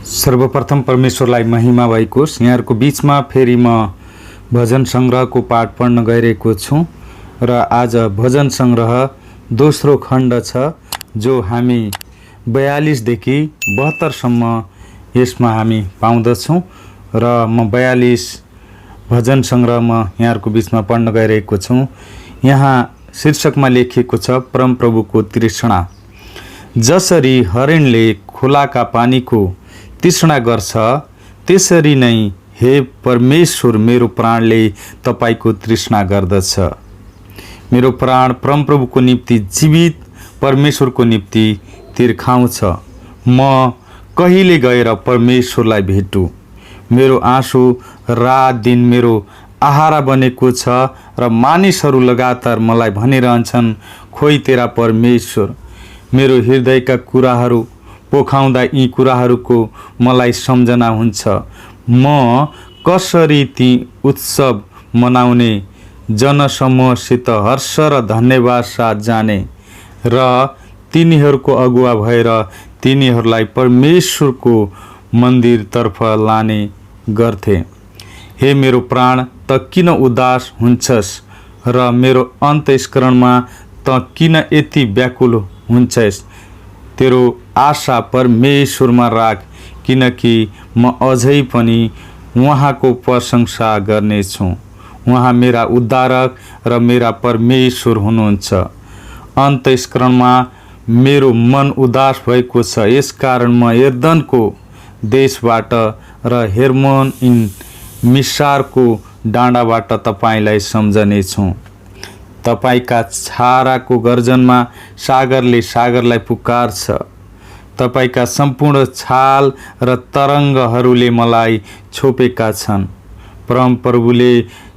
सर्वप्रथम परमेश्वरलाई महिमा भइकोस्। यहाँहरूको बीचमा फेरि म भजन सङ्ग्रहको पाठ पढ्न गइरहेको छु र आज भजन सङ्ग्रह दोस्रो खण्ड छ, जो हामी 42 देखि 72 सम्म यसमा हामी पाउँदछौँ र म 42 भजन सङ्ग्रहमा यहाँहरूको बीचमा पढ्न गइरहेको छु। यहाँ शीर्षकमा लेखिएको छ, परमप्रभुको तृष्णा। जसरी हरिणले खोलाका पानीको तृष्णा गर्छ, त्यसरी नै हे परमेश्वर, मेरो प्राणले तपाईको तृष्णा गर्दछ। मेरो प्राण परमप्रभुको निम्ति जीवित परमेश्वरको निम्ति तिर्खाउँछ। म कहिले गएर परमेश्वरलाई भेटु? मेरो आँसु रात दिन मेरो आहारा बनेको छ र मानिसहरू लगातार मलाई भनिरहन्छन्, खोइ तेरा परमेश्वर। मेरो हृदयका कुराहरू पोखाउँदा यी कुराहरूको मलाई सम्झना हुन्छ। म कसरी ती उत्सव मनाउने जनसमूहसित हर्ष र धन्यवाद साथ जाने र तिनीहरूको अगुवा भएर तिनीहरूलाई परमेश्वरको मन्दिरतर्फ लाने गर्थे। हे मेरो प्राण, त किन उदास हुन्छस् र मेरो अन्तस्करणमा त किन यति व्याकुल हुन्छस्? तेरो आशा परमेश्वरमा राख, किनकि म अझै पनि उहाँको प्रशंसा गर्नेछु। उहाँ मेरा उद्धारक र मेरा परमेश्वर हुनुहुन्छ। अन्तस्करणमा मेरो मन उदास भएको छ, यसकारण म यर्दनको देशबाट र हेर्मोन मिसारको डाँडाबाट तपाईलाई सम्झनेछु। तपाईका छाराको गर्जनमा सागरले सागरलाई पुकार्छ। तपाईका सम्पूर्ण छाल र तरङ्गहरूले मलाई छोपेका छन्। परमप्रभुले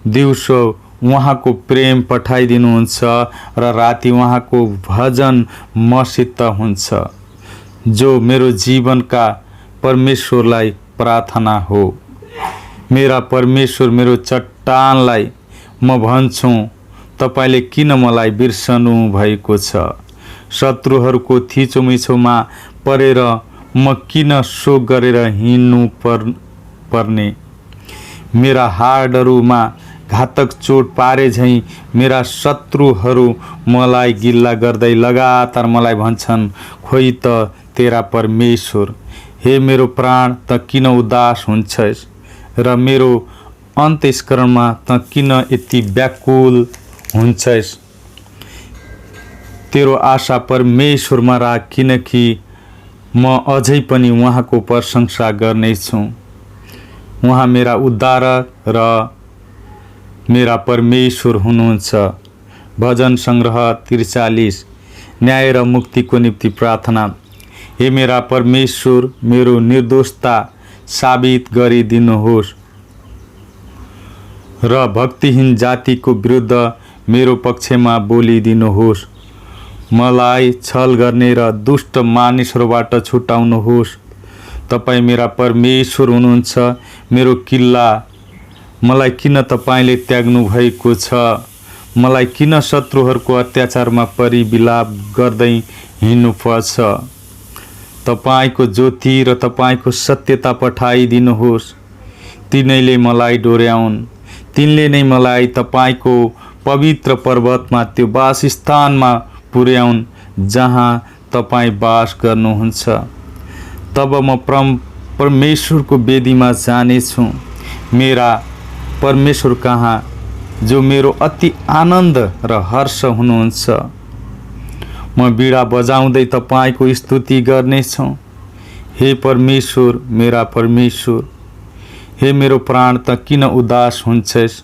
दिउँसो उहाँको प्रेम पठाइदिनुहुन्छ र राति उहाँको भजन मसित हुन्छ। जो मेरो जीवनका परमेश्वरलाई प्रार्थना हो। मेरा परमेश्वर, मेरो चट्टानलाई म भन्छु, तपाईले किन मलाई बिर्सनु भएको छ? शत्रुहरूको थिचोमिचोमा परेर म किन शोक गरेर हिँड्नु पर्ने? मेरा हाडहरूमा घातक चोट पारे झैँ मेरा शत्रुहरू मलाई गिल्ला गर्दै लगातार मलाई भन्छन्, खोइ त तेरा परमेश्वर। हे मेरो प्राण, त किन उदास हुन्छस् र मेरो अन्तस्करणमा त किन यति व्याकुल हुन्छस्? तेरो आशा परमेश्वरमा राख, किनकि म अझै पनि उहाँको प्रशंसा गर्नेछु। उहाँ मेरा उद्धारक र मेरा परमेश्वर हुनुहुन्छ। भजन सङ्ग्रह 43, न्याय र मुक्तिको निम्ति प्रार्थना। हे मेरा परमेश्वर, मेरो निर्दोषता साबित गरिदिनुहोस् र भक्तिहीन जातिको विरुद्ध मेरो पक्षमा बोलिदिनुहोस्। मलाई छल गर्ने र दुष्ट मानिसहरूबाट छुटाउनुहोस्। तपाईँ मेरा परमेश्वर हुनुहुन्छ, मेरो किल्ला। मलाई किन तपाईँले त्याग्नु भएको छ? मलाई किन शत्रुहरूको अत्याचारमा परि विलाप गर्दै हिँड्नु पर्छ? तपाईँको ज्योति र तपाईँको सत्यता पठाइदिनुहोस्। तिनैले मलाई डोर्याउन्। तिनले नै मलाई तपाईँको पवित्र पर्वतमा, त्यो वासस्थानमा पुर्याउन् जहाँ तपाईँ वास गर्नुहुन्छ। तब म परमेश्वरको वेदीमा जानेछु, मेरा परमेश्वर कहाँ, जो मेरो अति आनन्द र हर्ष हुनुहुन्छ। म बीडा बजाउँदै तपाईँको स्तुति गर्नेछु। हे परमेश्वर, मेरा परमेश्वर। हे मेरो प्राण, त किन उदास हुन्छस्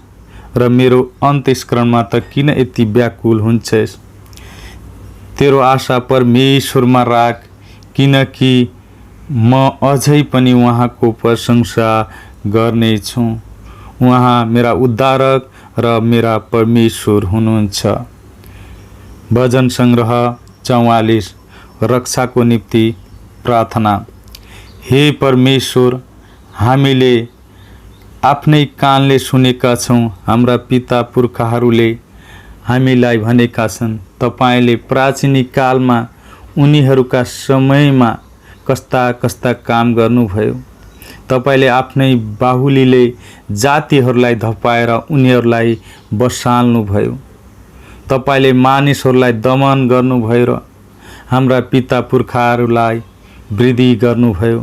र मेरो अन्तस्करणमा त किन यति व्याकुल हुन्छस्? तेरो आशा परमेश्वरमा राख, किनकि म अझै पनि उहाँको प्रशंसा गर्नेछु। उहाँ मेरा उद्धारक र मेरा परमेश्वर हुनुहुन्छ। भजन सङ्ग्रह 44, रक्षाको निम्ति प्रार्थना। हे परमेश्वर, हामीले आफ्नै कानले सुनेका छौँ, हाम्रा पिता पुर्खाहरूले हामीलाई भनेका छन्, तपाईँले प्राचीन कालमा उनीहरूका समयमा कस्ता कस्ता काम गर्नुभयो। तपाईले आफ्नै बाहुलीले जातिहरूलाई धपाएर उनीहरूलाई बसाल्नुभयो। तपाईले मानिसहरूलाई दमन गर्नुभयो र हाम्रा पिता पुर्खाहरूलाई वृद्धि गर्नुभयो।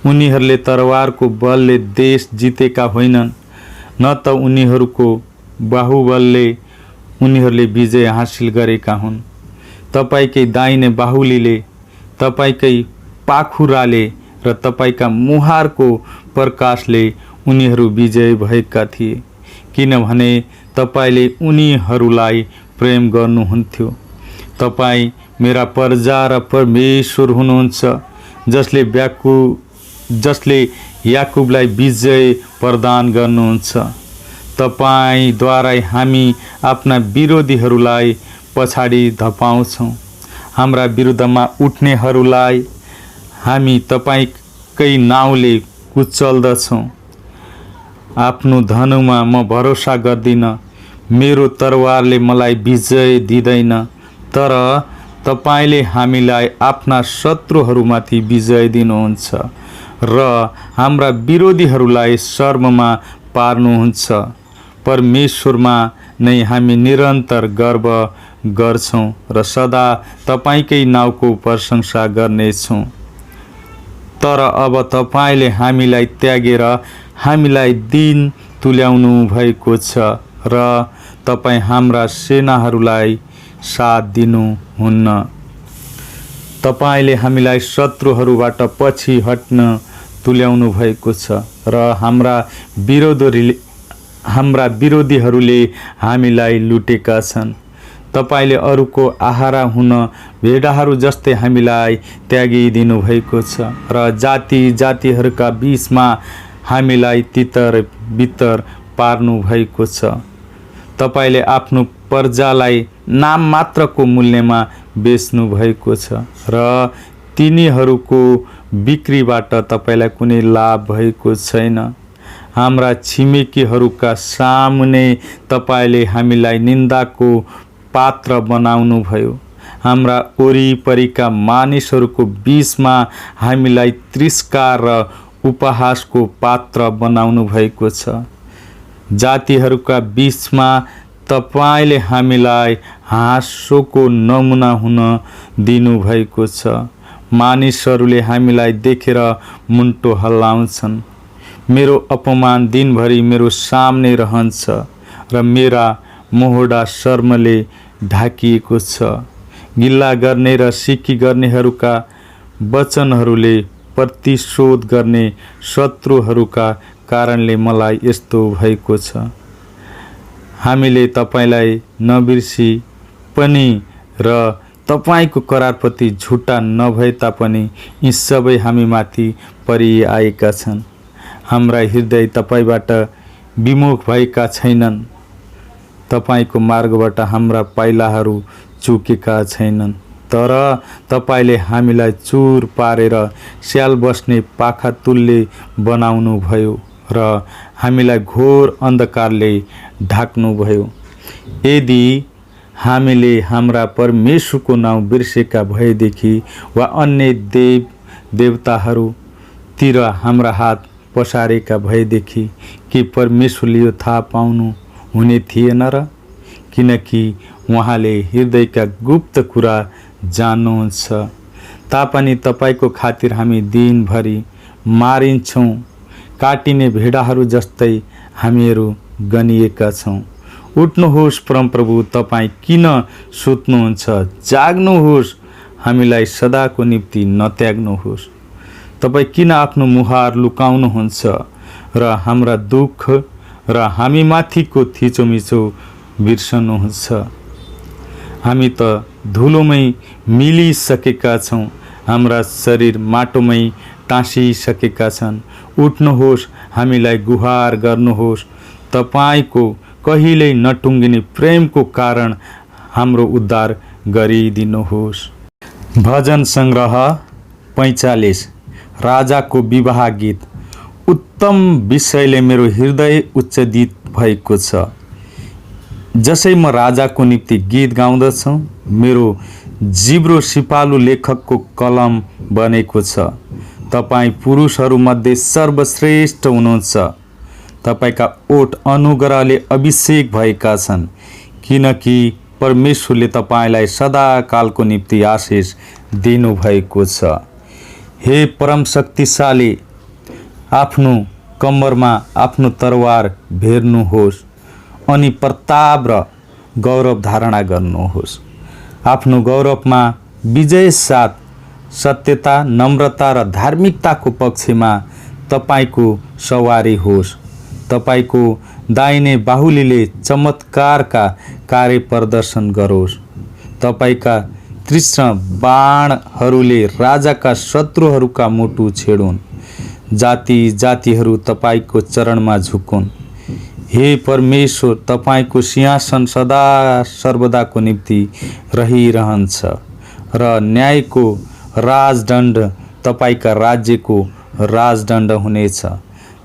उनीहरूले तरवारको बलले देश जितेका होइनन्, न त उनीहरूको बाहुबलले उनीहरूले विजय हासिल गरेका हुन्। तपाईकै दाहिने बाहुलीले, तपाईकै पाखुराले र तपाईका मुहारको प्रकाशले उनीहरू विजय भएका थिए, किनभने तपाईले उनीहरूलाई प्रेम गर्नुहुन्थ्यो। तपाईँ मेरा प्रजा र परमेश्वर हुनुहुन्छ, जसले याकुबलाई विजय प्रदान गर्नुहुन्छ। तपाईद्वारै हामी आफ्ना विरोधीहरूलाई पछाडि धपाउँछौँ। हाम्रा विरुद्धमा उठ्नेहरूलाई हामी तपाईकै नाउँले कुचल्दछौँ। आफ्नो धनुमा म भरोसा गर्दिनँ, मेरो तरवारले मलाई विजय दिँदैन, तर तपाईले हामीलाई आफ्ना शत्रुहरूमाथि विजय दिनुहुन्छ र हाम्रा विरोधीहरूलाई शर्ममा पार्नुहुन्छ। परमेश्वरमा नै हामी निरन्तर गर्व गर्छौँ र सदा तपाईकै नाउँको प्रशंसा गर्नेछौँ। तर अब तपाईले हामीलाई त्यागेर हामीलाई दिन तुल्याउनु भएको छ र तपाईँ हाम्रा सेनाहरूलाई साथ दिनुहुन्न। तपाईले हामीलाई शत्रुहरूबाट पछि हट्न तुल्याउनु भएको छ र हाम्रा विरोधीहरूले हामीलाई लुटेका छन्। तपाईले अरूको आहारा हुन भेडाहरू जस्तै हामीलाई त्यागिदिनु भएको छ र जातिहरूका बीचमा हामीलाई तितर बितर पार्नु भएको छ। तपाईले आफ्नो प्रजालाई नाम मात्रको मूल्यमा बेच्नु भएको छ र तिनीहरूको बिक्रीबाट तपाईलाई कुनै लाभ भएको छैन। हाम्रा छिमेकीहरूका सामुने तपाईले हामीलाई निन्दाको पात्र बनाउनु भयो। हाम्रा वरिपरिका मानिसहरूको बीचमा हामीलाई तिरस्कार र उपहासको पात्र बनाउनु भएको छ। जातिहरूका बीचमा तपाईले हामीलाई हाँसोको नमुना हुन दिनुभएको छ। मानिसहरूले हामीलाई देखेर मुन्टो हल्लाउँछन्। मेरो अपमान दिनभरि मेरो सामने रहन्छ र मेरा मोहडा शर्मले ढाकिएको छ। गिल्ला गर्ने र सिकी गर्नेहरूका वचनहरूले प्रतिशोध गर्ने शत्रुहरूका कारणले मलाई यस्तो भएको छ। हामीले तपाईलाई नबिर्सी पनि र तपाईको करारप्रति झुटा नभए तापनि यी सबै हामीमाथि परिआएका छन्। हाम्रा हृदय तपाईबाट विमुख भएका छैनन्। तपाईको मार्गबाट हाम्रा पाइलाहरू चुकेका छैनन्, तर तपाईले हामीलाई चुर पारेर स्याल बस्ने पाखा तुल्य बनाउनु भयो र हामीलाई घोर अन्धकारले ढाक्नु भयो। यदि हामीले हाम्रा परमेश्वरको नाउँ बिर्सेका भएदेखि वा अन्य देवताहरूतिर हाम्रा हात पसारेका भएदेखि के परमेश्वरले यो थाहा पाउनु हुने थिएन र? किनकि उहाँले हृदयका गुप्त कुरा जान्नुहुन्छ। तापनि तपाईको खातिर हामी दिनभरि मारिन्छौँ। काटिने भेडाहरू जस्तै हामीहरू गनिएका छौँ। उठ्नुहोस् परमप्रभु, तपाईँ किन सुत्नुहुन्छ? जाग्नुहोस्, हामीलाई सदाको निम्ति नत्याग्नुहोस्। तपाईँ किन आफ्नो मुहार लुकाउनुहुन्छ र हाम्रा दुःख र हामी माथिको थिचोमिचो बिर्सनुहुन्छ? हामी त धुलोमै मिलिसकेका छौँ, हाम्रा शरीर माटोमै टाँसिसकेका छन्। उठ्नुहोस्, हामीलाई गुहार गर्नुहोस्। तपाईको कहिल्यै नटुङ्गिने प्रेमको कारण हाम्रो उद्धार गरिदिनुहोस्। भजन सङ्ग्रह 45 राजाको विवाह गीत। उत्तम विषयले मेरो हृदय उच्चदित भएको छ। जसै म राजाको निम्ति गीत गाउँदछु, मेरो जिब्रो सिपालु लेखकको कलम बनेको छ। तपाईँ पुरुषहरूमध्ये सर्वश्रेष्ठ हुनुहुन्छ। तपाईका ओठ अनुग्रहले अभिषेक भएका छन्, किनकि परमेश्वरले तपाईलाई सदाकालको निम्ति आशिष दिनुभएको छ। हे परम शक्तिशाली, आफ्नो कम्मरमा आफ्नो तरवार भेर्नुहोस् अनि प्रताप र गौरव धारणा गर्नुहोस्। आफ्नो गौरवमा विजय साथ सत्यता, नम्रता र धार्मिकताको पक्षमा तपाईको सवारी होस्। तपाईको दाहिने बाहुलीले चमत्कारका कार्य प्रदर्शन गरोस्। तपाईका तीक्ष्ण बाणहरूले राजाका शत्रुहरूका मुटु छेडुन्। जाति जातिहरू तपाईको चरणमा झुकुन्। हे परमेश्वर, तपाईको सिंहासन सदा सर्वदाको निम्ति रहिरहन्छ र न्यायको राजदण्ड तपाईका राज्यको राजदण्ड हुनेछ।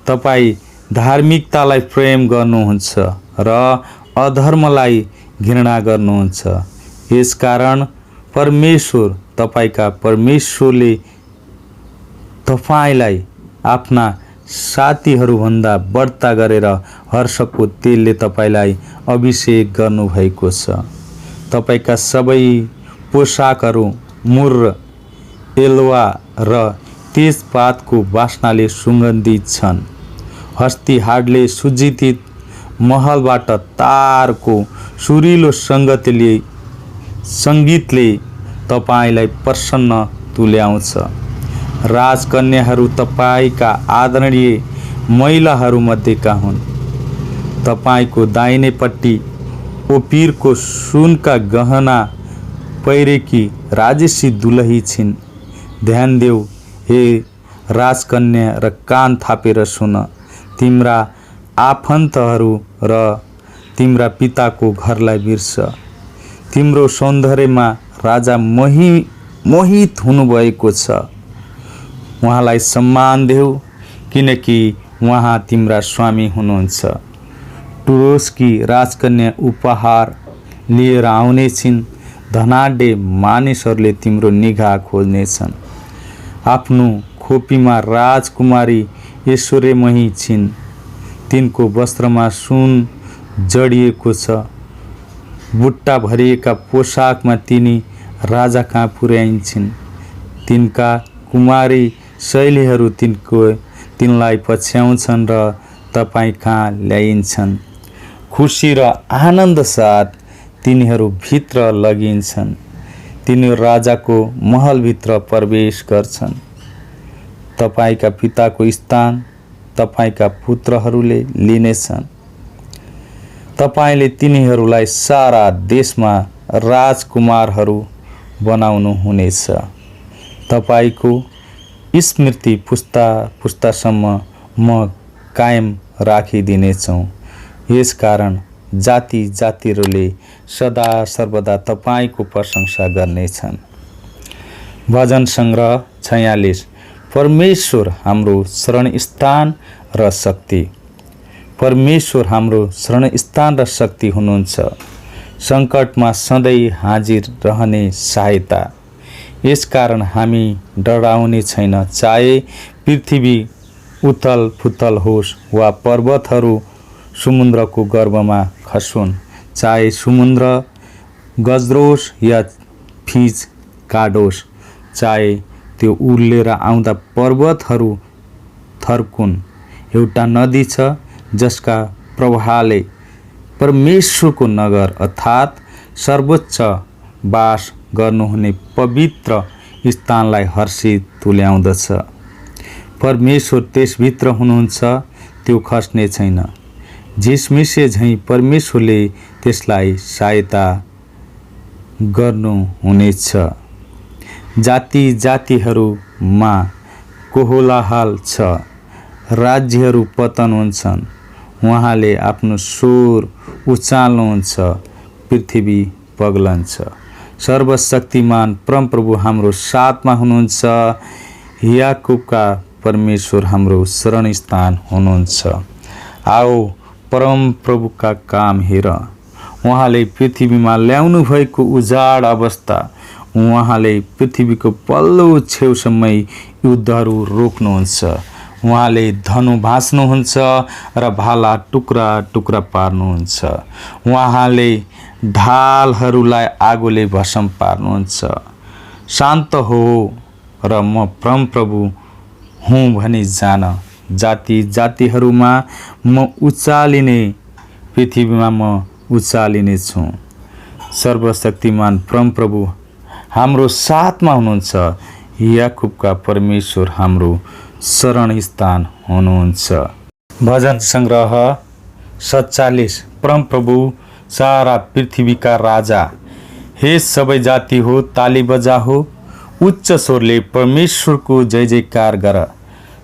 तपाईँ धार्मिकतालाई प्रेम गर्नुहुन्छ र अधर्मलाई घृणा गर्नुहुन्छ। यसकारण परमेश्वर, तपाईका परमेश्वरले तपाईलाई आफ्ना साथीहरूभन्दा बढ्ता गरेर हर्षको तेलले तपाईलाई अभिषेक गर्नुभएको छ। तपाईका सबै पोसाकहरू मुर्र, एलवा र तेजपातको वासनाले सुगन्धित छन्। हस्तिहाडले सुजित महलबाट तारको सुरिलो सङ्गीतले तपाईलाई प्रसन्न तुल्याउँछ। राजकन्याहरू तपाईका आदरणीय महिलाहरूमध्येका हुन्। तपाईको दाहिनेपट्टि ओपिरको सुनका गहना पहिरेकी राजेशी दुलही छिन्। ध्यान देऊ हे राजकन्या र कान थापेर सुन। तिम्रा आफन्तहरू र तिम्रा पिताको घरलाई बिर्स। तिम्रो सौन्दर्यमा राजा मोहित हुनुभएको छ। उहाँलाई सम्मान देऊ, किनकि उहाँ तिम्रा स्वामी हुनुहुन्छ। टुरोसकी राजकन्या उपहार लिएर आउने छिन्। धनाढ्य मानिसहरूले तिम्रो निगाह खोज्नेछन्। आफ्नो खोपीमा राजकुमारी ऐश्वर्यमयी छिन्। तिनको वस्त्रमा सुन जडिएको छ। बुट्टा भरिएका पोसाकमा तिनी राजा कहाँ पुर्याइन्छन्। तिनका कुमारी शैलीहरू तिनलाई पछ्याउँछन् र तपाईँ कहाँ ल्याइन्छन्। खुसी र आनन्द साथ तिनीहरू भित्र लगिन्छन्। तिनीहरू राजाको महलभित्र प्रवेश गर्छन्। तपाईका पिताको स्थान तपाईका पुत्रहरूले लिनेछन्। तपाईले तिनीहरूलाई सारा देशमा राजकुमारहरू बनाउनु हुनेछ। तपाईको स्मृति पुस्ता पुस्तासम्म म कायम राखिदिनेछु। यसकारण जाति जातिहरूले सदा सर्वदा तपाईको प्रशंसा गर्नेछन्। भजन सङ्ग्रह 46। परमेश्वर हाम्रो शरणस्थान र शक्ति। परमेश्वर हाम्रो शरणस्थान र शक्ति हुनुहुन्छ। सङ्कटमा सधैँ हाजिर रहने सहायता। यसकारण हामी डराउने छैन। चाहे पृथ्वी उथल फुथल होस् वा पर्वतहरू समुद्रको गर्भमा खसुन्, चाहे समुद्र गज्रोस् या फिज काटोस्, चाहे त्यो उर्लेर आउँदा पर्वतहरू थर्कुन्। एउटा नदी छ जसका प्रवाहले परमेश्वरको नगर अर्थात् सर्वोच्च वास गर्नुहुने पवित्र स्थानलाई हर्षित तुल्याउँदछ। परमेश्वर त्यसभित्र हुनुहुन्छ, त्यो खस्ने छैन। झिसमिसे झैँ परमेश्वरले त्यसलाई सहायता गर्नुहुनेछ। जाति जातिहरूमा कोलाहल छ, राज्यहरू पतन हुन्छन्। उहाँले आफ्नो स्वर उचाल्नुहुन्छ, पृथ्वी पग्लन्छ। सर्वशक्तिमान परमप्रभु हाम्रो साथमा हुनुहुन्छ। याकुबका परमेश्वर हाम्रो शरणस्थान हुनुहुन्छ। आओ परमप्रभुका काम हेर। उहाँले पृथ्वीमा ल्याउनु भएको उजाड अवस्था, उहाँले पृथ्वीको पल्लो छेउसम्मै युद्धहरू रोक्नुहुन्छ। उहाँले धनु भाँच्नुहुन्छ र भाला टुक्रा टुक्रा पार्नुहुन्छ। उहाँले ढालहरूलाई आगोले भस्म पार्नुहुन्छ। शान्त हो र म परमप्रभु हुँ भनी जान। जाति जातिहरूमा म उचालिने, पृथ्वीमा म उचालिने छु। सर्वशक्तिमान परमप्रभु हाम्रो साथमा हुनुहुन्छ। याकुबका परमेश्वर हाम्रो शरण स्थान हुनुहुन्छ। भजन सङ्ग्रह 47। परमप्रभु सारा पृथ्वीका राजा, हे सबै जाति हो ताली बजा हो। उच्च स्वरले परमेश्वरको जय जयकार गर।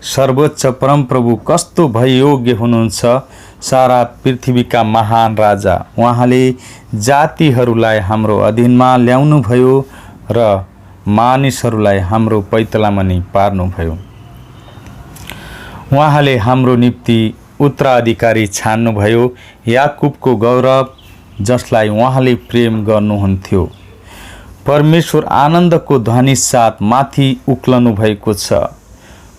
सर्वोच्च परमप्रभु कस्तो भययोग्य हुनुहुन्छ। सारा पृथ्वीका महान राजा, उहाँले जातिहरूलाई हाम्रो अधीनमा ल्याउनुभयो र मानिसहरूलाई हाम्रो पैतलामा नै पार्नुभयो। उहाँले हाम्रो निम्ति उत्तराधिकारी छान्नुभयो। याकुबको गौरव, जसलाई उहाँले प्रेम गर्नुहुन्थ्यो। परमेश्वर आनन्दको ध्वनि साथ माथि उक्लनु भएको छ।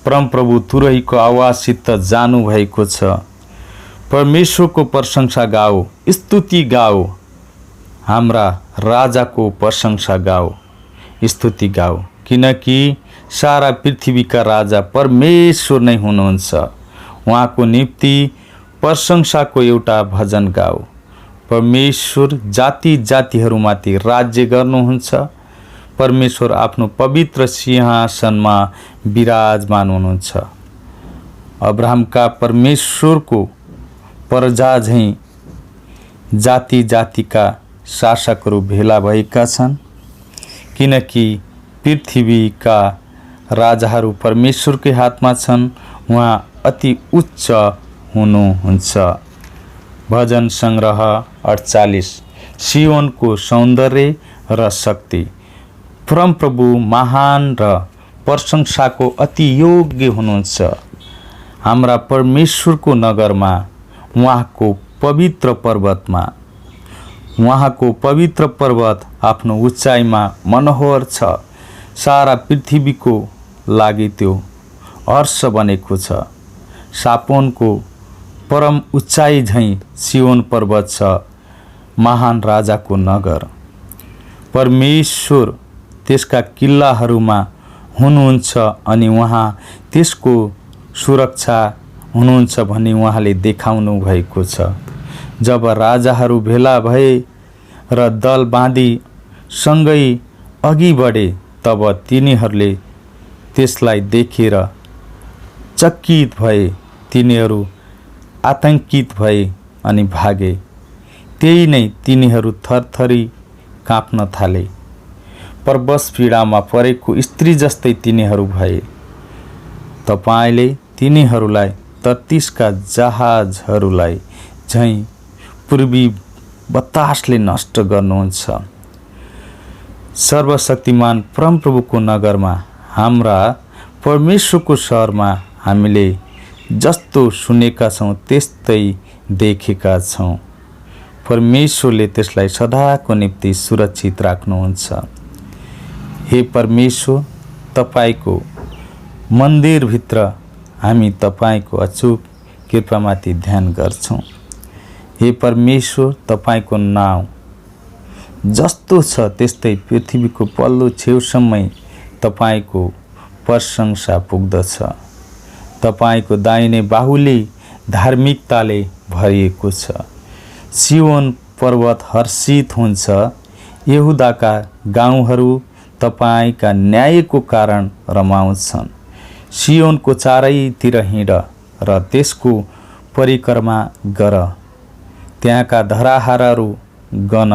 परमप्रभु तुरहीको आवाजसित जानुभएको छ। परमेश्वरको प्रशंसा गाओ, स्तुति गाओ। हाम्रा राजाको प्रशंसा गाओ, स्तुति गाओ, किनकि सारा पृथ्वीका राजा परमेश्वर नै हुनुहुन्छ। उहाँको निम्ति प्रशंसाको एउटा भजन गाओ। परमेश्वर जाति जातिहरूमाथि राज्य गर्नुहुन्छ। परमेश्वर आफ्नो पवित्र सिंहासनमा विराजमान हुनुहुन्छ। अब्राहमका परमेश्वरको प्रजा झैँ जाति जातिका शासकहरू भेला भएका छन्, किनकि पृथ्वीका राजाहरू परमेश्वरकै हातमा छन्। उहाँ अति उच्च हुनुहुन्छ। भजन सङ्ग्रह 48। सियोनको सौन्दर्य र शक्ति। परमप्रभु महान र प्रशंसाको अति योग्य हुनुहुन्छ। हाम्रा परमेश्वरको नगरमा, उहाँको पवित्र पर्वतमा। उहाँको पवित्र पर्वत आफ्नो उचाइमा मनोहर छ। सारा पृथ्वीको लागि त्यो हर्ष बनेको छ। सापोनको परम उचाइ झैँ सियोन पर्वत छ, महान राजाको नगर। परमेश्वर त्यसका किल्लाहरूमा हुनुहुन्छ अनि उहाँ त्यसको सुरक्षा हुनुहुन्छ भनी उहाँले देखाउनु भएको छ। जब राजाहरू भेला भए र दल बाँधी सँगै अघि बढे, तब तिनीहरूले त्यसलाई देखेर चकित भए। तिनीहरू आतंकित भए अनि भागे। त्यही नै तिनीहरू थरथरी काँप्न थाले। परवश पीडामा परेको स्त्री जस्तै तिनीहरू भए। तपाईले तिनीहरूलाई तर्तीसका जहाजहरूलाई झैँ पूर्वी बतासले नष्ट गर्नुहुन्छ। सर्वशक्तिमान परमप्रभुको नगरमा, हाम्रा परमेश्वरको सहरमा हामीले जस्तो सुनेका छौँ त्यस्तै देखेका छौँ। परमेश्वरले त्यसलाई सदाको निम्ति सुरक्षित राख्नुहुन्छ। हे परमेश्वर, तपाईको मन्दिरभित्र हामी तपाईको अचूक कृपामाथि ध्यान गर्छौँ। हे परमेश्वर, तपाईको नाउँ जस्तो छ त्यस्तै पृथ्वीको पल्लो छेउसम्मै तपाईको प्रशंसा पुग्दछ। तपाईको दाहिने बाहुले धार्मिकताले भरिएको छ। सियोन पर्वत हर्षित हुन्छ। यहुदाका गाउँहरू तपाईका न्यायको कारण रमाउँछन्। सियोनको चारैतिर हिँड र त्यसको परिक्रमा गर। त्यहाँका धराहारहरू गन।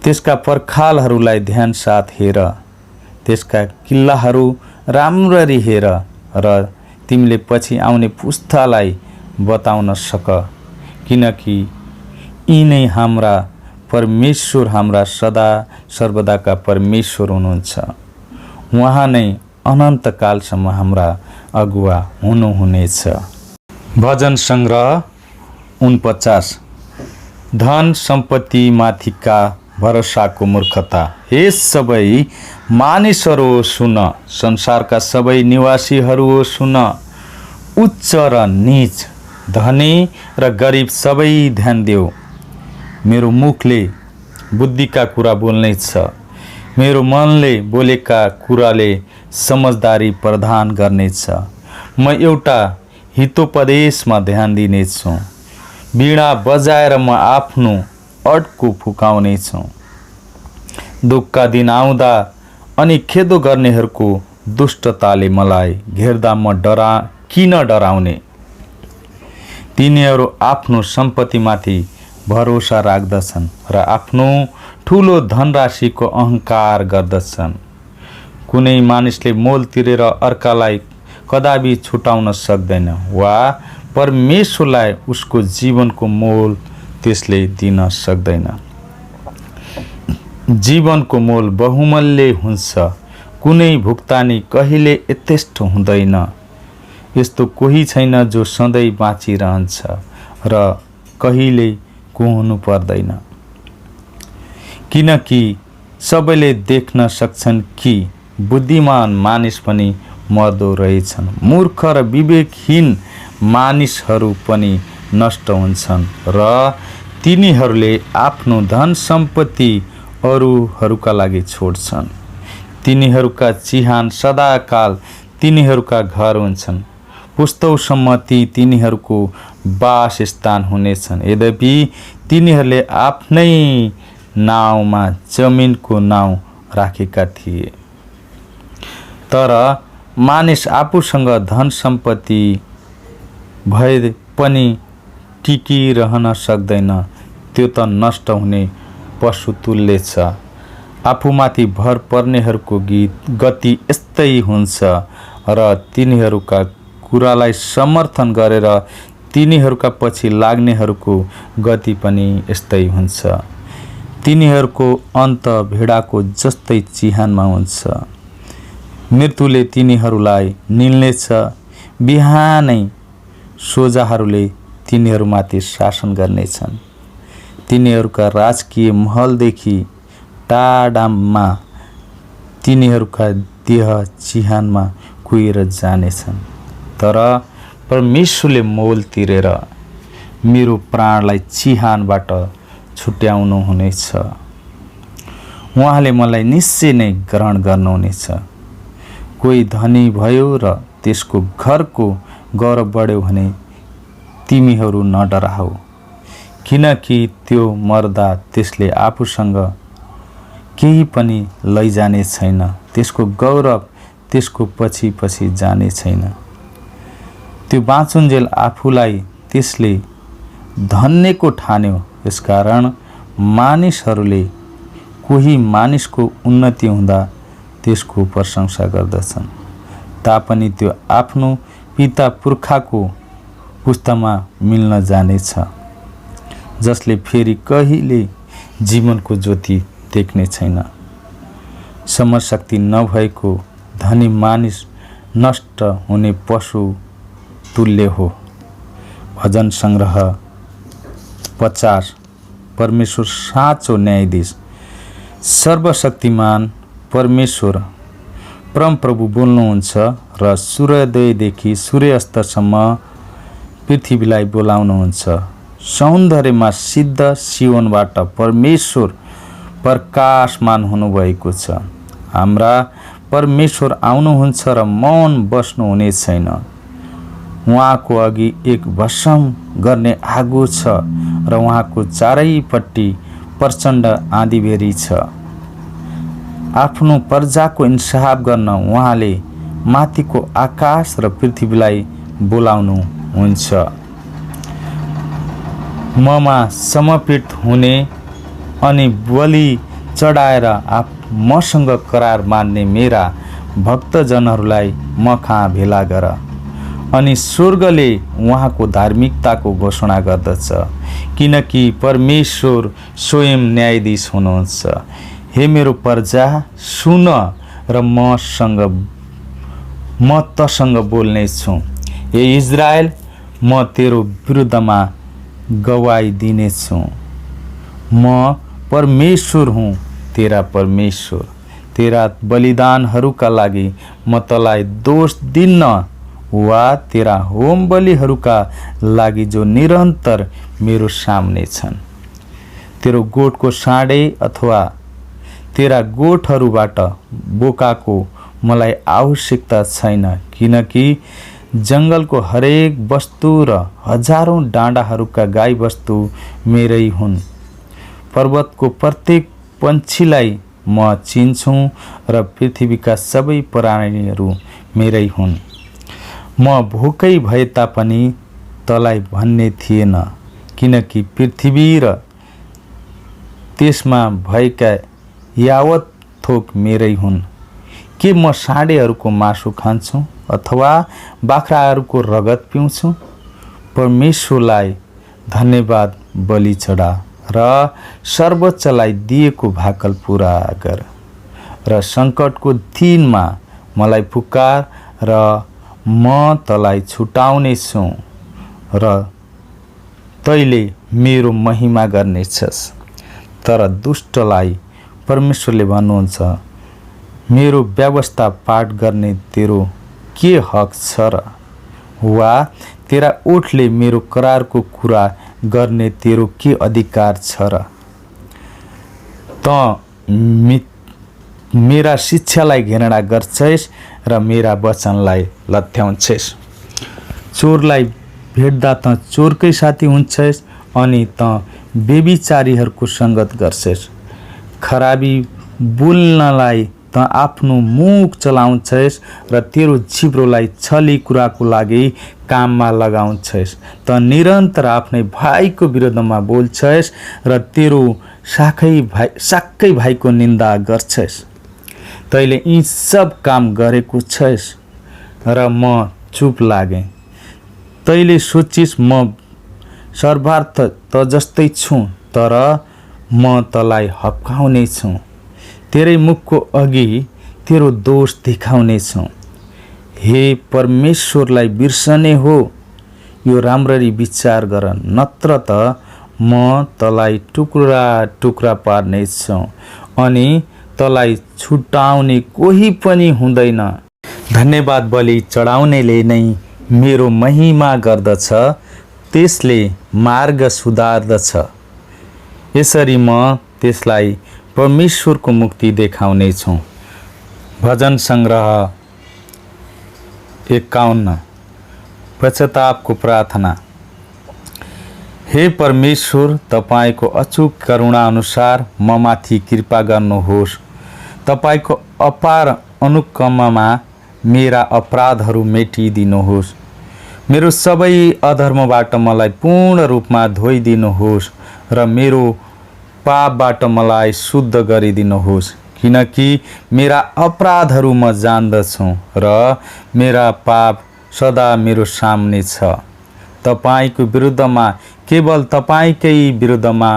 त्यसका पर्खालहरूलाई ध्यान साथ हेर। त्यसका किल्लाहरू राम्ररी हेर र तिमीले पछि आउने पुस्तालाई बताउन सक, किनकि यी नै हाम्रा परमेश्वर, हाम्रा सदा सर्वदाका परमेश्वर हुनुहुन्छ। उहाँ नै अनन्तकालसम्म हाम्रा अगुवा हुनुहुनेछ। भजन सङ्ग्रह 49। धन सम्पत्ति माथिका भरोसाको मूर्खता। हे सबै मानिसहरू सुन, संसारका सबै निवासीहरू सुन, उच्च र नीच, धनी र गरिब सबै ध्यान देऊ। मेरो मुखले बुद्धिका कुरा बोल्नेछ, मेरो मनले बोलेका कुराले समझदारी प्रदान गर्नेछ। म एउटा हितोपदेशमा ध्यान दिनेछु, वीणा बजाएर म आफ्नो अड्को फुकाउनेछु। दुःखका दिन आउँदा अनि खेदो गर्नेहरूको दुष्टताले मलाई घेर्दा म किन डराउने? तिनीहरू आफ्नो सम्पत्तिमाथि भरोसा राख्दछन् र आफ्नो ठुलो धनराशिको अहङ्कार गर्दछन्। कुनै मानिसले मोल तिरेर अर्कालाई कदापि छुटाउन सक्दैन वा परमेश्वरलाई उसको जीवनको मोल त्यसले दिन सक्दैन। जीवनको मोल बहुमूल्य हुन्छ, कुनै भुक्तानी कहिले यथेष्ट हुँदैन। यस्तो कोही छैन जो सधैँ बाँचिरहन्छ र कहिले कोहनु पर्दैन, किनकि सबैले देख्न सक्छन् कि बुद्धिमान मानिस पनि मर्दो रहेछन्। मूर्ख र विवेकहीन मानिसहरू पनि नष्ट हुन्छन् र तिनीहरूले आफ्नो धन सम्पत्ति अरूहरूका लागि छोड्छन्। तिनीहरूका चिहान सदाकाल तिनीहरूका घर हुन्छन्, पुस्तौसम्म ती तिनीहरूको वासस्थान हुनेछन्। यद्यपि तिनीहरूले आफ्नै नाउँमा जमिनको नाउँ राखेका थिए, तर मानिस आफूसँग धन सम्पत्ति भए पनि टिकिरहन सक्दैन। त्यो त नष्ट हुने पशुतुल्य छ। आफूमाथि भर पर्नेहरूको गति यस्तै हुन्छ र तिनीहरूका कुरालाई समर्थन गरेर तिनीहरूका पछि लाग्नेहरूको गति पनि यस्तै हुन्छ। तिनीहरूको अन्त भेडाको जस्तै चिहानमा हुन्छ। मृत्युले तिनीहरूलाई निल्नेछ, बिहानै सोझाहरूले तिनीहरूमाथि शासन गर्नेछन्। तिनीहरूका राजकीय महलदेखि टाढामा तिनीहरूका देह चिहानमा कुहिएर जानेछन्। तर परमेश्वरले मोल तिरेर मेरो प्राणलाई चिहानबाट छुट्याउनु हुनेछ। उहाँले मलाई निश्चय नै ग्रहण गर्नुहुनेछ। कोही धनी भयो र त्यसको घरको गौरव बढ्यो भने तिमीहरू नडराऊ, किनकि त्यो मर्दा त्यसले आफूसँग केही पनि लैजाने छैन। त्यसको गौरव त्यसको पछि पछि जाने छैन। त्यो बाँचुन्जेल आफूलाई त्यसले धन्यको ठान्यो। यसकारण मानिसहरूले कोही मानिसको उन्नति हुँदा त्यसको प्रशंसा गर्दछन्, तापनि त्यो आफ्नो पिता पुर्खाको पुस्तामा मिल्न जानेछ, जसले फेरि कहिले जीवनको ज्योति देख्ने छैन। समशक्ति नभएको धनी मानिस नष्ट हुने पशु तुल्य हो। भजन संग्रह 50। परमेश्वर साँचो न्यायाधीश। सर्वशक्तिमान परमेश्वर परमप्रभु बोल्नुहुन्छ र सूर्योदयदेखि सूर्यास्तसम्म पृथ्वीलाई बोलाउनुहुन्छ। सौन्दर्यमा सिद्ध सियोनबाट परमेश्वर प्रकाशमान हुनुभएको छ। हाम्रा परमेश्वर आउनुहुन्छ र मौन बस्नुहुने छैन। उहाँको अघि एक भस्म गर्ने आगो छ र उहाँको चारैपट्टि प्रचण्ड आँधीबेहरी छ। आफ्नो प्रजाको इन्साफ गर्न उहाँले माथिको आकाश र पृथ्वीलाई बोलाउनुहुन्छ। ममा समर्पित हुने अनि बलि चढाएर मसँग करार मान्ने मेरा भक्तजनहरूलाई म कहाँ भेला गर। अनि स्वर्गले उहाँको धार्मिकताको घोषणा गर्दछ, किनकि परमेश्वर स्वयं न्यायाधीश हुनुहुन्छ। हे मेरो प्रजा सुन र म तसँग बोल्नेछु। हे इजरायल, म तेरो विरुद्धमा गवाई दिनेछु। म परमेश्वर हुँ, तेरा परमेश्वर। तेरा बलिदानहरूका लागि म तँलाई दोष दिन्न, वा तेरा होम बलिहरूका लागि जो निरन्तर मेरो सामने छन्। तेरो गोठको साँडे अथवा तेरा गोठहरूबाट बोकाको मलाई आवश्यकता छैन, किनकि जङ्गलको हरेक वस्तु र हजारौँ डाँडाहरूका गाईबस्तु मेरै हुन्। पर्वतको प्रत्येक पन्छीलाई म चिन्छु र पृथ्वीका सबै प्राणीहरू मेरै हुन्। म भोकै भए तापनि तँलाई भन्ने थिएन, किनकि पृथ्वी र त्यसमा भएका यावत थोक मेरै हुन्। के म साँडेहरूको मासु खान्छु अथवा बाख्राहरूको रगत पिउँछु? परमेश्वरलाई धन्यवाद बलि चढा र सर्वोच्चलाई दिएको भाकल पुरा गर। र सङ्कटको दिनमा मलाई पुकार र म तँलाई छुटाउने छु र तैले मेरो महिमा गर्नेछस्। तर दुष्टलाई परमेश्वरले भन्नुहुन्छ, मेरो व्यवस्था पाठ गर्ने तेरो के हक छ र? वा तेरा ओठले मेरो करारको कुरा गर्ने तेरो के अधिकार छ र? त मेरा शिक्षालाई घृणा गर्छस् र मेरा वचनलाई लथ्याउँछस्। चोरलाई भेट्दा त चोरकै साथी हुन्छस् अनि त व्यभिचारीहरूको सङ्गत गर्छस्। खराबी बोल्नलाई त आफ्नो मुख चलाउँछस् र तेरो जिब्रोलाई छली कुराको लागि काममा लगाउँछस्। त निरन्तर आफ्नै भाइको विरुद्धमा बोल्छस् र तेरो साक्कै भाइको निन्दा गर्छस्। तैले यी सब काम गरेको छस् र म चुप लागेँ। तैले सोचिस् म सर्वार्थ त जस्तै छु, तर म तँलाई हप्काउने छु। तेरै मुखको अघि तेरो दोष देखाउने छु। हे परमेश्वरलाई बिर्सने हो, यो राम्ररी विचार गर, नत्र त म तँलाई टुक्रा टुक्रा पार्नेछु अनि तँलाई छुटाउने कोही पनि हुँदैन। धन्यवाद बलि चढाउनेले नै मेरो महिमा गर्दछ, त्यसले मार्ग सुधार्दछ। यसरी म त्यसलाई परमेश्वरको मुक्ति देखाउने छु। भजन सङ्ग्रह 51। पश्चातापको प्रार्थना। हे परमेश्वर, तपाईको अचूक करुणा अनुसार ममाथि कृपा गर्नुहोस्। तपाईको अपार अनुकम्पमा मेरा अपराधहरू मेटिदिनुहोस्। मेरो सबै अधर्मबाट मलाई पूर्ण रूपमा धोइदिनुहोस् र मेरो पापबाट मलाई शुद्ध गरिदिनुहोस्, किनकि मेरा अपराधहरू म जान्दछु र मेरा पाप सदा मेरो सामने छ। तपाईको विरुद्धमा, केवल तपाईकै विरुद्धमा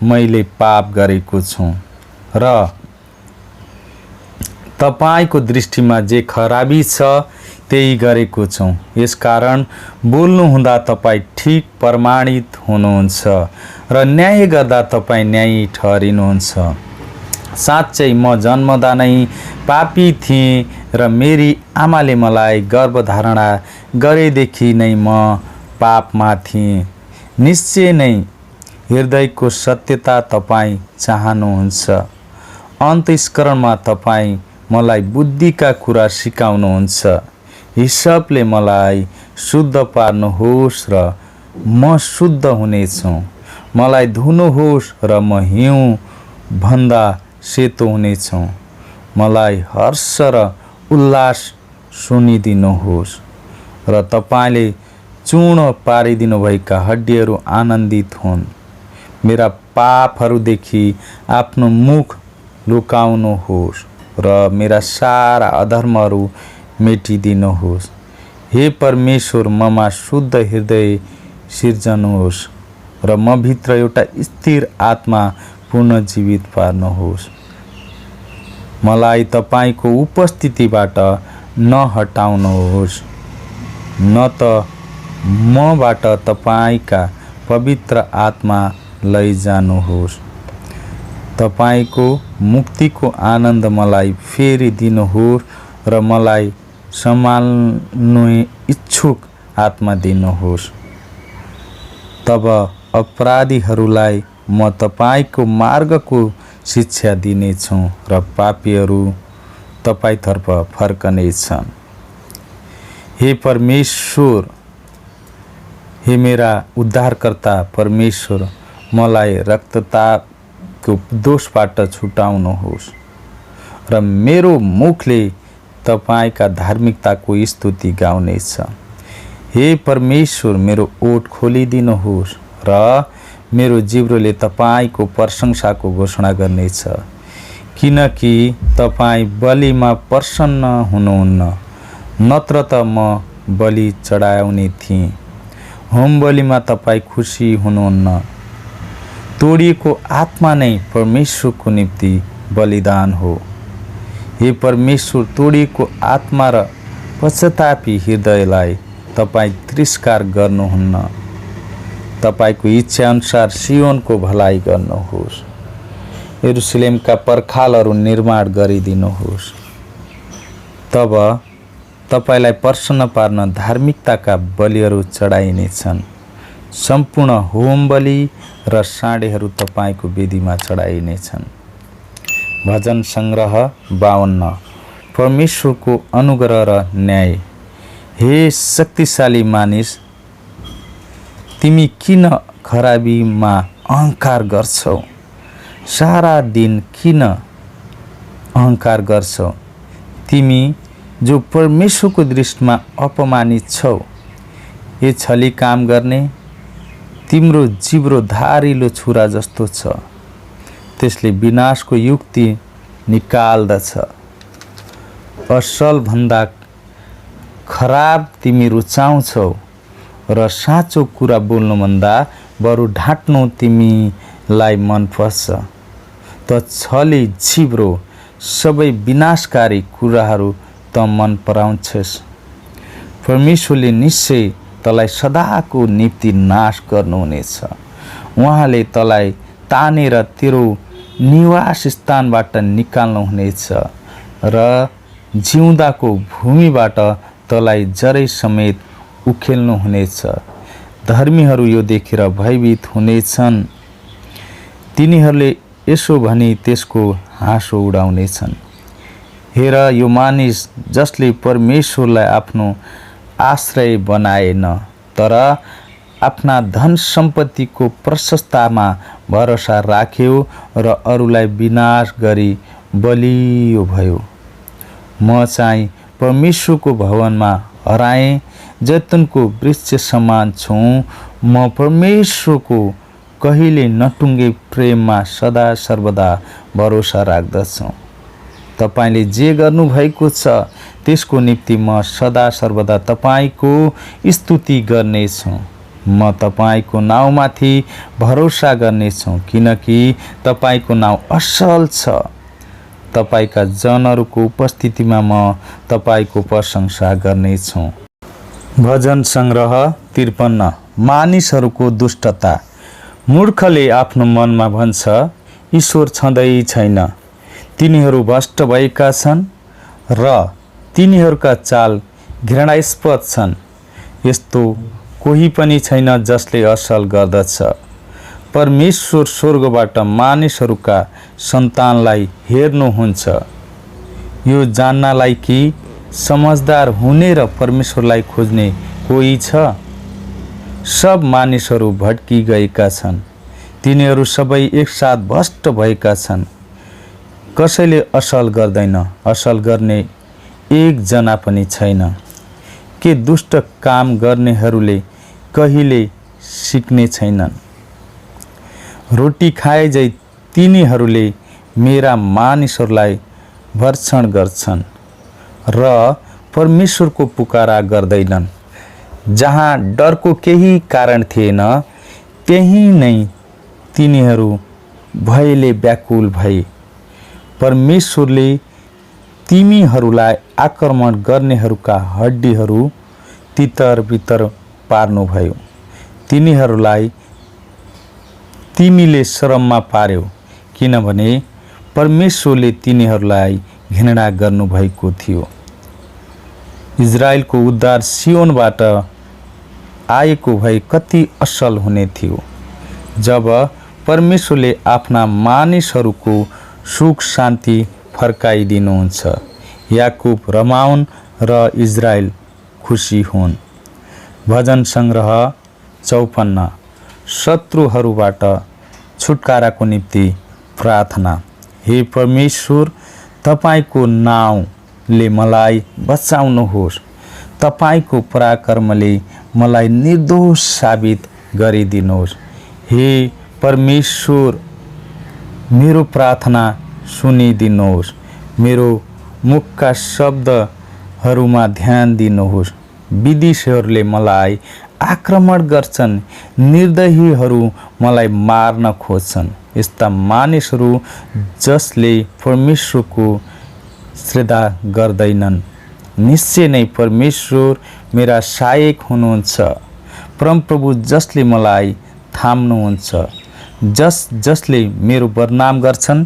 मैले पाप गरेको छु र तपाईको दृष्टिमा जे खराबी छ त्यही गरेको छु। यसकारण बोल्नुहुँदा तपाईँ ठिक प्रमाणित हुनुहुन्छ र न्याय गर्दा तपाईँ न्यायी ठहरिनुहुन्छ। साँच्चै म जन्मदा नै पापी थिएँ र मेरी आमाले मलाई गर्भधारणा गरेदेखि नै म पापमा थिएँ। निश्चय नै हृदयको सत्यता तपाईँ चाहनुहुन्छ। अन्तस्करणमा तपाईँ मलाई बुद्धिका कुरा सिकाउनुहुन्छ। हिसाबले मलाई शुद्ध पार्नुहोस् र म शुद्ध हुनेछु। मलाई धुनुहोस् र म हिउँ भन्दा सेतो हुनेछु। मलाई हर्ष र उल्लास सुनिदिनुहोस् र तपाईले चूर्ण पारिदिनु भएका हड्डीहरू आनन्दित हुन्। मेरा पापहरूदेखि आफ्नो मुख लुकाउनुहोस् र मेरा सारा अधर्महरू मेटिदिनुहोस्। हे परमेश्वर, ममा शुद्ध हृदय सिर्जनुहोस् र म भित्र एउटा स्थिर आत्मा पुनर्जीवित पार्नुहोस्। मलाई तपाईको उपस्थितिबाट नहटाउनुहोस्, न त मबाट तपाईका पवित्र आत्मा लैजानुहोस्। तपाईको मुक्तिको आनन्द मलाई फेरि दिनुहोस् र मलाई सम्हाल्नु इच्छुक आत्मा दिनुहोस्। तब अपराधीहरूलाई म तपाईको मार्गको शिक्षा दिनेछु र पापीहरू तपाईतर्फ फर्कनेछन्। हे परमेश्वर, हे मेरा उद्धारकर्ता परमेश्वर, मलाई रक्ततापको दोषबाट छुटाउनुहोस् र मेरो मुखले तपाईका धार्मिकताको स्तुति गाउनेछ। हे परमेश्वर, मेरो ओठ खोलिदिनुहोस् र मेरो जिब्रोले तपाईको प्रशंसाको घोषणा गर्नेछ, किनकि तपाईँ बलिमा प्रसन्न हुनुहुन्न, नत्र त म बलि चढाउने थिएँ। होम बलिमा तपाईँ खुसी हुनुहुन्न। तोडिएको आत्मा नै परमेश्वरको निम्ति बलिदान हो। हे परमेश्वर, तोडिएको आत्मा र पश्चातापी हृदयलाई तपाईँ तिरस्कार गर्नुहुन्न। तपाईको इच्छा अनुसार सियोनको भलाइ गर्नुहोस्, यरुशलेमका पर्खालहरू निर्माण गरिदिनुहोस्। तब तपाईलाई प्रसन्न पार्न धार्मिकताका बलिहरू चढाइनेछन्। सम्पूर्ण होम बलि र साँडेहरू तपाईको वेदीमा चढाइनेछन्। भजन सङ्ग्रह 52। परमेश्वरको अनुग्रह र न्याय। हे शक्तिशाली मानिस, तिमी किन खराबीमा अहङ्कार गर्छौ? सारा दिन किन अहङ्कार गर्छौ? तिमी जो परमेश्वरको दृष्टिमा अपमानित छौ। ये छली काम गर्ने तिम्रो जिब्रो धारिलो छुरा जस्तो छ, त्यसले विनाशको युक्ति निकाल्दछ। असल भन्दा खराब तिमी रुचाउँछौ र साँचो कुरा बोल्नुभन्दा बरु ढाँट्नु तिमीलाई मन पर्छ। त छली जिब्रो सबै विनाशकारी कुराहरू त मन पराउँछस्। परमेश्वरले निश्चय तलाई सदाको निम्ति नाश गर्नुहुनेछ। उहाँले तलाई तानेर तेरो निवास स्थानबाट निकाल्नुहुनेछ र जिउँदाको भूमिबाट तलाई जरै समेत उखेल्नुहुनेछ। धर्मीहरू यो देखेर भयभीत हुनेछन्। तिनीहरूले यसो भनी त्यसको हाँसो उडाउनेछन्। हेर, यो मानिस जसले परमेश्वरलाई आफ्नो आश्रय बनाएन, तर आफ्ना धन सम्पत्तिको प्रशस्ततामा भरोसा राख्यो र अरूलाई विनाश गरी बलियो भयो। म चाहिँ परमेश्वरको भवनमा हराएँ, जैतुनको वृक्ष समान छु। म परमेश्वरको कहिले नटुङ्गे प्रेममा सदा सर्वदा भरोसा राख्दछु। तपाईले जे गर्नुभएको छ त्यसको निम्ति म सदा सर्वदा तपाईको स्तुति गर्नेछु। म तपाईको नाउँमाथि भरोसा गर्नेछु, किनकि तपाईको नाउँ असल छ। तपाईका जनहरूको उपस्थितिमा म तपाईको प्रशंसा गर्नेछु। भजन सङ्ग्रह 53। मानिसहरूको दुष्टता। मूर्खले आफ्नो मनमा भन्छ, ईश्वर छँदै छैन। तिनीहरू भ्रष्ट भएका छन् र तिनीहरूका चाल घृणास्पद छन्। यस्तो कोही पनि छैन जसले असल गर्दछ। परमेश्वर स्वर्गबाट मानिसहरूका सन्तानलाई हेर्नुहुन्छ, यो जान्नलाई कि समझदार हुने र परमेश्वरलाई खोज्ने कोही छ। सब मानिसहरू भट्की गएका छन्, तिनीहरू सबै एकसाथ भ्रष्ट भएका छन्। कसैले असल गर्दैन, असल गर्ने एकजना पनि छैन। के दुष्ट काम गर्नेहरूले कहिले सिक्ने छैनन्? रोटी खाए झै तिनीहरूले मेरा मानिसहरूलाई भर्त्सण गर्छन् र परमेश्वरको पुकारा गर्दैनन्। जहाँ डरको केही कारण थिएन, त्यही नै तिनीहरू भयले व्याकुल भए। परमेश्वरले तिमीहरूलाई आक्रमण गर्नेहरूका हड्डीहरू तितर बितर पार्नुभयो। तिनीहरूलाई तिमीले शरममा पार्यौ, किनभने परमेश्वरले तिनीहरूलाई घृणा गर्नुभएको थियो। इजरायलको उद्धार सियोनबाट आएको भए कति असल हुने थियो। जब परमेश्वरले आफ्ना मानिसहरूको सुख शान्ति फर्काइदिनुहुन्छ, याकुब रमाउन् र इजरायल खुसी हुन्। भजन सङ्ग्रह 54। शत्रुहरूबाट छुटकाराको निम्ति प्रार्थना। हे परमेश्वर, तपाईको नाउँले मलाई बचाउनुहोस्। तपाईको पराक्रमले मलाई निर्दोष साबित गरिदिनुहोस्। हे परमेश्वर, मेरो प्रार्थना सुनिदिनुहोस्। मेरो मुखका शब्दहरूमा ध्यान दिनुहोस्। विदेशीहरूले मलाई आक्रमण गर्छन्, निर्दयीहरू मलाई मार्न खोज्छन्। यस्ता मानिसहरू जसले परमेश्वरको श्रद्धा गर्दैनन्। निश्चय नै परमेश्वर मेरा सहायक हुनुहुन्छ। परमप्रभु जसले मलाई थाम्नुहुन्छ, जसले मेरो बदनाम गर्छन्,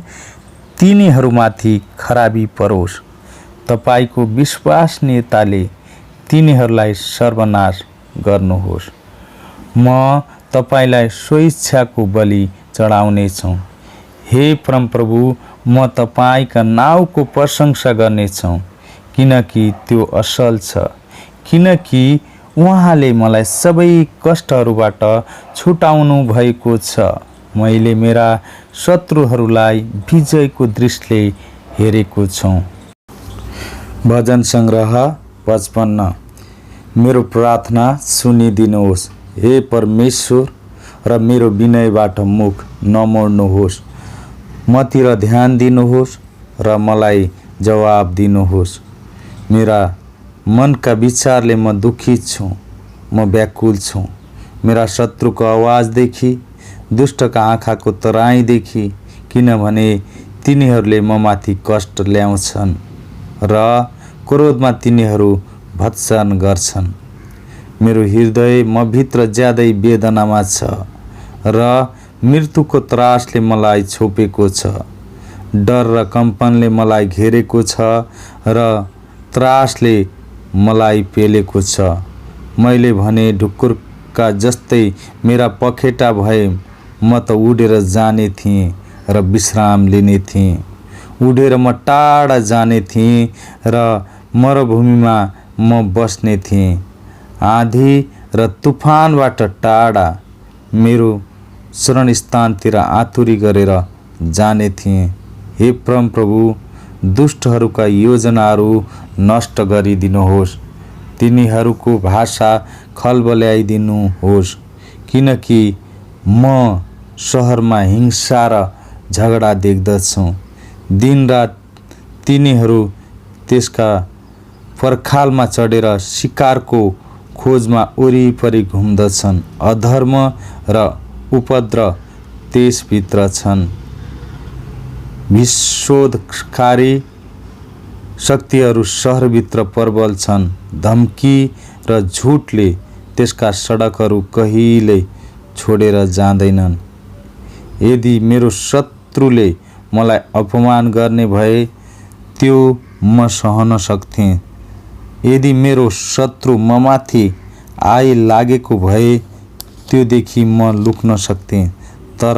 तिनीहरूमाथि खराबी परोस्। तपाईको विश्वसनीयताले तिनीहरूलाई सर्वनाश गर्नुहोस्। म तपाईलाई स्वेच्छाको बलि चढाउनेछु। हे परमप्रभु, म तपाईका नाउँको प्रशंसा गर्नेछु, किनकि त्यो असल छ। किनकि उहाँले मलाई सबै कष्टहरूबाट छुटाउनु भएको छ। मैले मेरा शत्रुहरूलाई विजयको दृष्टिले हेरेको छु। भजन सङ्ग्रह 55। मेरो प्रार्थना सुनिदिनुहोस् हे परमेश्वर, र मेरो विनयबाट मुख नमोड्नुहोस्। मतिर ध्यान दिनुहोस् र मलाई जवाब दिनुहोस्। मेरा मनका विचारले म दुखित छु, म व्याकुल छु। मेरा शत्रुको आवाजदेखि, दुष्टका आँखाको तराईदेखि, किनभने तिनीहरूले ममाथि कष्ट ल्याउँछन् र क्रोधमा तिनीहरू भत्सन गर्छन्। मेरो हृदय मभित्र ज्यादै वेदनामा छ र मृत्युको त्रासले मलाई छोपेको छ। डर र कम्पनले मलाई घेरेको छ र त्रासले मलाई पेलेको छ। मैले भने ढुकुरका जस्तै मेरा पखेटा भए म त उडेर जाने थिएँ र विश्राम लिने थिएँ। उडेर म टाढा जाने थिएँ र मरुभूमिमा म बस्ने थिएँ। आँधी र तुफानबाट टाढा मेरो शरणस्थानतिर आतुरी गरेर जाने थिएँ। हे परमप्रभु, दुष्टहरूका योजनाहरू नष्ट गरिदिनुहोस्। तिनीहरूको भाषा खलबल्याइदिनुहोस्, किनकि म सहरमा हिंसा र झगडा देख्दछु। दिनरात तिनीहरू त्यसका पर्खालमा चढेर शिकारको खोजमा वरिपरि घुम्दछन्। अधर्म र उपद्रव त्यसभित्र छन्। विशोधकारी शक्तिहरू सहरभित्र प्रबल छन्। धम्की र झुटले त्यसका सडकहरू कहिल्यै छोडेर जाँदैनन्। यदि मेरो शत्रुले मलाई अपमान गर्ने भए त्यो म सहन सक्थेँ। यदि मेरो शत्रु ममाथि आइलागेको भए त्योदेखि म लुक्न सक्थेँ। तर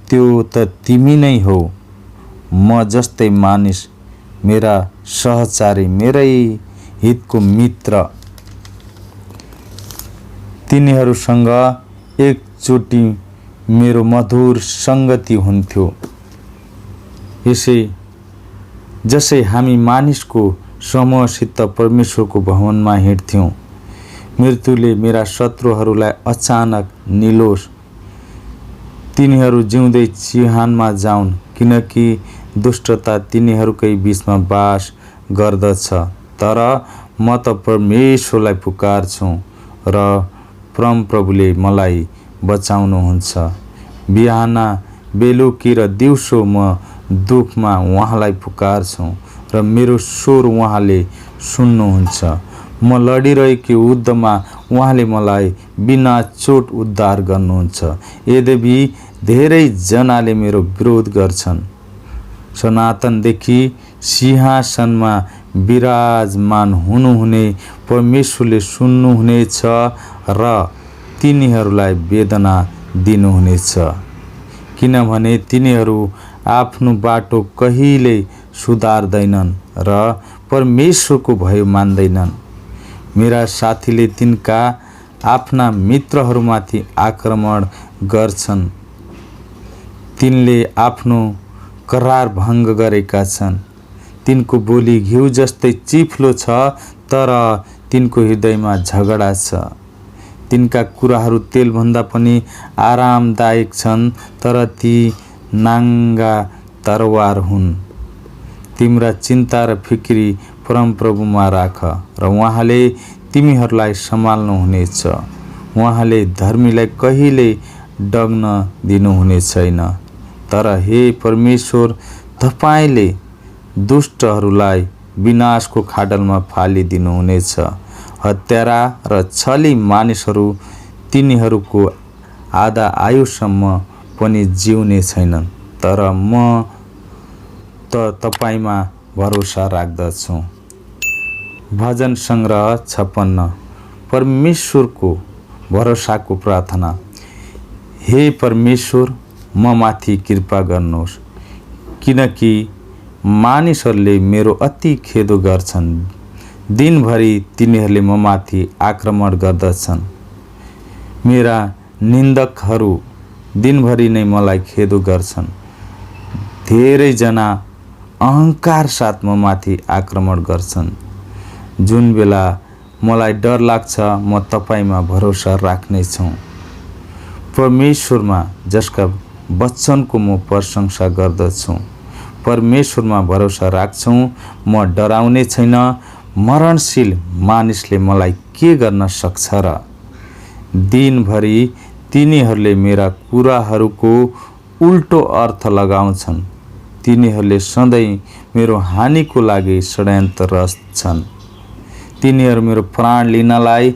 त्यो त तिमी नै हो, म जस्तै मानिस, मेरा सहचारी, मेरै हितको मित्र। तिनीहरूसँग एकचोटि मेरो मधुर सङ्गति हुन्थ्यो। जसै हामी मानिसको समूहसित परमेश्वरको भवनमा हिँड्थ्यौँ। मृत्युले मेरा शत्रुहरूलाई अचानक निलोस्। तिनीहरू जिउँदै चिहानमा जाउन्, किनकि दुष्टता तिनीहरूकै बीचमा बास गर्दछ। तर म त परमेश्वरलाई पुकार्छु र परमप्रभुले मलाई बचाउनुहुन्छ। बिहान बेलुकी र दिउँसो म दुःखमा उहाँलाई पुकार्छु र मेरो स्वर उहाँले सुन्नुहुन्छ। म लडिरहेको युद्धमा उहाँले मलाई बिना चोट उद्धार गर्नुहुन्छ। यद्यपि धेरैजनाले मेरो विरोध गर्छन्। सनातनदेखि सिंहासनमा विराजमान हुनुहुने परमेश्वरले सुन्नुहुनेछ र तिनीहरूलाई वेदना दिनुहुनेछ, किनभने तिनीहरू आफ्नो बाटो कहिल्यै सुधार्दैनन् र परमेश्वरको भय मान्दैनन्। मेरा साथीले तिनका आफ्ना मित्रहरूमाथि आक्रमण गर्छन्। तिनले आफ्नो करार भङ्ग गरेका छन्। तिनको बोली घिउ जस्तै चिफ्लो छ, तर तिनको हृदयमा झगडा छ। तिनका कुराहरू तेलभन्दा पनि आरामदायक छन्, तर ती नाङ्गा तरवार हुन्। तिम्रा चिन्ता र फिक्री परमप्रभुमा राख र उहाँले तिमीहरूलाई सम्हाल्नुहुनेछ। उहाँले धर्मीलाई कहिल्यै डग्न दिनुहुने छैन। तर हे परमेश्वर, तपाईँले दुष्टहरूलाई विनाशको खाडलमा फालिदिनुहुनेछ। हत्यारा र छली मानिसहरू तिनीहरूको आधा आयुसम्म पनि जिउने छैनन्। तर म त तपाईँमा भरोसा राख्दछु। भजन सङ्ग्रह 56। परमेश्वरको भरोसाको प्रार्थना। हे परमेश्वर, म माथि कृपा गर्नुहोस्, किनकि मानिसहरूले मेरो अति खेदो गर्छन्। दिनभरि तिनीहरूले म माथि आक्रमण गर्दछन्। मेरा निन्दकहरू दिनभरि नै मलाई खेदो गर्छन्। धेरैजना अहङ्कार साथ म माथि आक्रमण गर्छन्। जुन बेला मलाई डर लाग्छ, म तपाईँमा भरोसा राख्नेछु। परमेश्वरमा, जसका वचनको म प्रशंसा गर्दछु। परमेश्वरमा भरोसा राख्छु, म डराउने छैन। मरणशील मानिसले मलाई के गर्न सक्छ र? दिनभरि तिनीहरूले मेरा कुराहरूको उल्टो अर्थ लगाउँछन्। तिनीहरूले सधैँ मेरो हानिको लागि षड्यन्त्र रच्छन्। तिनीहरू मेरो प्राण लिनलाई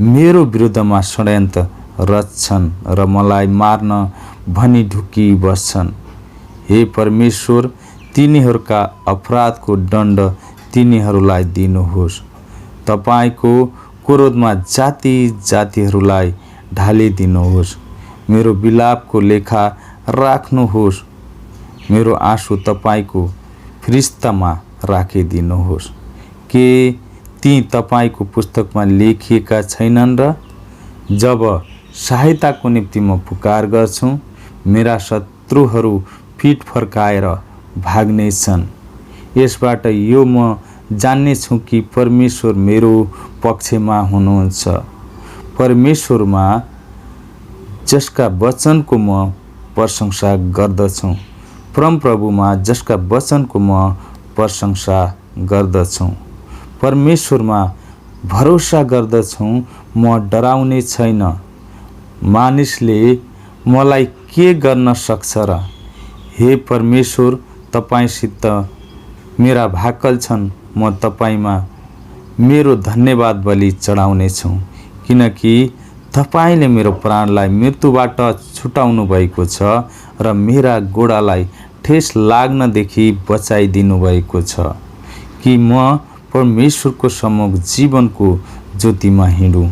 मेरो विरुद्धमा षड्यन्त्र रच्छन् र मलाई मार्न भनी ढुकी बस्छन्। हे परमेश्वर, तिनीहरूका अपराधको दण्ड तिनीहरूलाई दिनुहोस्। तपाईँको क्रोधमा जाति जातिहरूलाई ढालिदिनुहोस्। मेरो विलापको लेखा राख्नुहोस्। मेरो आँसु तपाईँको फिरिस्तामा राखिदिनुहोस्। के ती तपाईँको पुस्तकमा लेखिएका छैनन् र? जब सहायताको निम्ति म पुकार गर्छु, मेरा शत्रुहरू पिठ फर्काएर भाग्नेछन्। यसबाट यो म जान्नेछु कि परमेश्वर मेरो पक्षमा हुनुहुन्छ। परमेश्वरमा, जसका वचनको म प्रशंसा गर्दछु। परमप्रभुमा, जसका वचनको म प्रशंसा गर्दछु। परमेश्वरमा भरोसा गर्दछु, म डराउने छैन। मानिसले मलाई के गर्न सक्छ र? हे परमेश्वर, तपाईँसित मेरा भाकल छन्। म तपाईँमा मेरो धन्यवाद बलि चढाउनेछु, किनकि तपाईँले मेरो प्राणलाई मृत्युबाट छुटाउनु भएको छ र मेरा गोडालाई ठेस लाग्नदेखि बचाइदिनु भएको छ, कि म परमेश्वरको सम्मुख जीवनको ज्योतिमा हिँडूँ।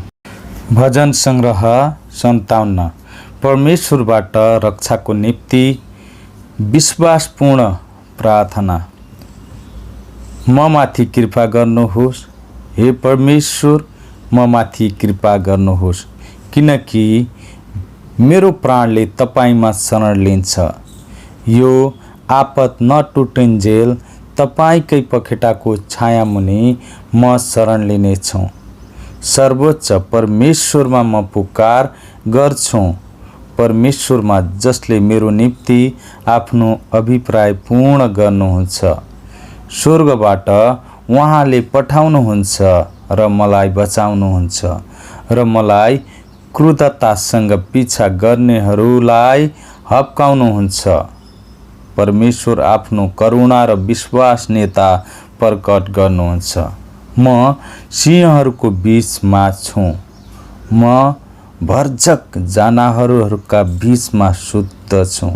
भजन सङ्ग्रह 57। परमेश्वरबाट रक्षाको निम्ति विश्वासपूर्ण प्रार्थना। म माथि कृपा गर्नुहोस्। हे परमेश्वर, म माथि कृपा गर्नुहोस्, किनकि मेरो प्राणले तपाईँमा शरण लिन्छ। यो आपत नटुटिन्जेल तपाईँकै पखेटाको छायामुनि म शरण लिनेछु। सर्वोच्च परमेश्वरमा म पुकार गर्छु। परमेश्वरमा, जसले मेरो निम्ति आफ्नो अभिप्राय पूर्ण गर्नुहुन्छ। स्वर्गबाट उहाँले पठाउनुहुन्छ र मलाई बचाउनुहुन्छ र मलाई क्रूरतासँग पिछा गर्नेहरूलाई हप्काउनुहुन्छ। परमेश्वर आफ्नो करुणा र विश्वासनीयता प्रकट गर्नुहुन्छ। म सिंहहरूको बीचमा छु। म भर्जक जनावरहरूका बीचमा सुत्दछु।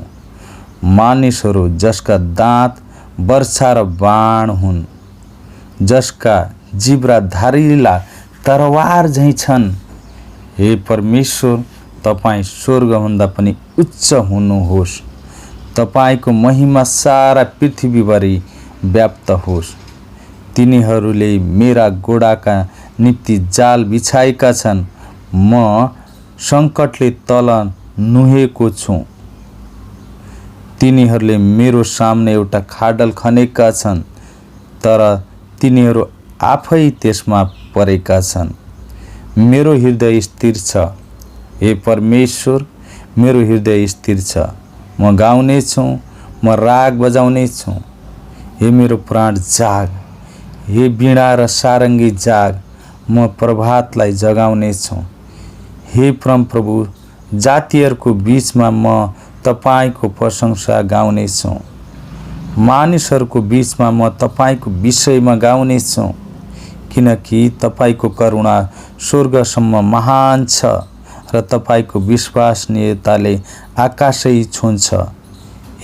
मानिसहरू जसका दाँत वर्षा र बाण हुन्, जसका जिब्रा धारिला तरवार झैँ छन्। हे परमेश्वर, तपाईँ स्वर्गभन्दा पनि उच्च हुनुहोस्। तपाईको महिमा सारा पृथ्वीभरि व्याप्त होस्। तिनीहरूले मेरा गोडाका निम्ति जाल बिछाएका छन्। म सङ्कटले तल नुहेको छु। तिनीहरूले मेरो सामने एउटा खाडल खनेका छन्, तर तिनीहरू आफै त्यसमा परेका छन्। मेरो हृदय स्थिर छ। हे परमेश्वर, मेरो हृदय स्थिर छ। म गाउने छु, म राग बजाउने छु। हे मेरो प्राण जाग, हे वीणा र सारङ्गी जाग। म प्रभातलाई जगाउने छु। हे परमप्रभु, जातिहरूको बीचमा म तपाईको प्रशंसा गाउने छु। मानिसहरूको बीचमा म तपाईको विषयमा गाउने छु, किनकि तपाईको करुणा स्वर्गसम्म महान छ र तपाईको विश्वसनीयताले आकाशै छुन्छ।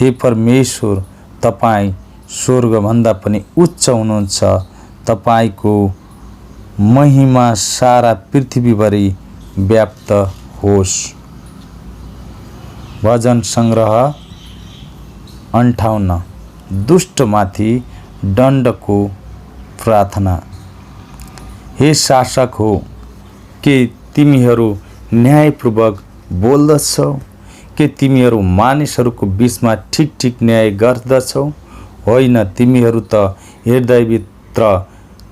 हे परमेश्वर, तपाईँ स्वर्गभन्दा पनि उच्च हुनुहुन्छ। तपाईको महिमा सारा पृथ्वीभरि व्याप्त होस्। भजन सङ्ग्रह 58। दुष्टमाथि दण्डको प्रार्थना। हे शासक हो, के तिमीहरू न्यायपूर्वक बोल्दछौ? के तिमीहरू मानिसहरूको बीचमा ठिक ठिक न्याय गर्दछौ? होइन, तिमीहरू त हृदयभित्र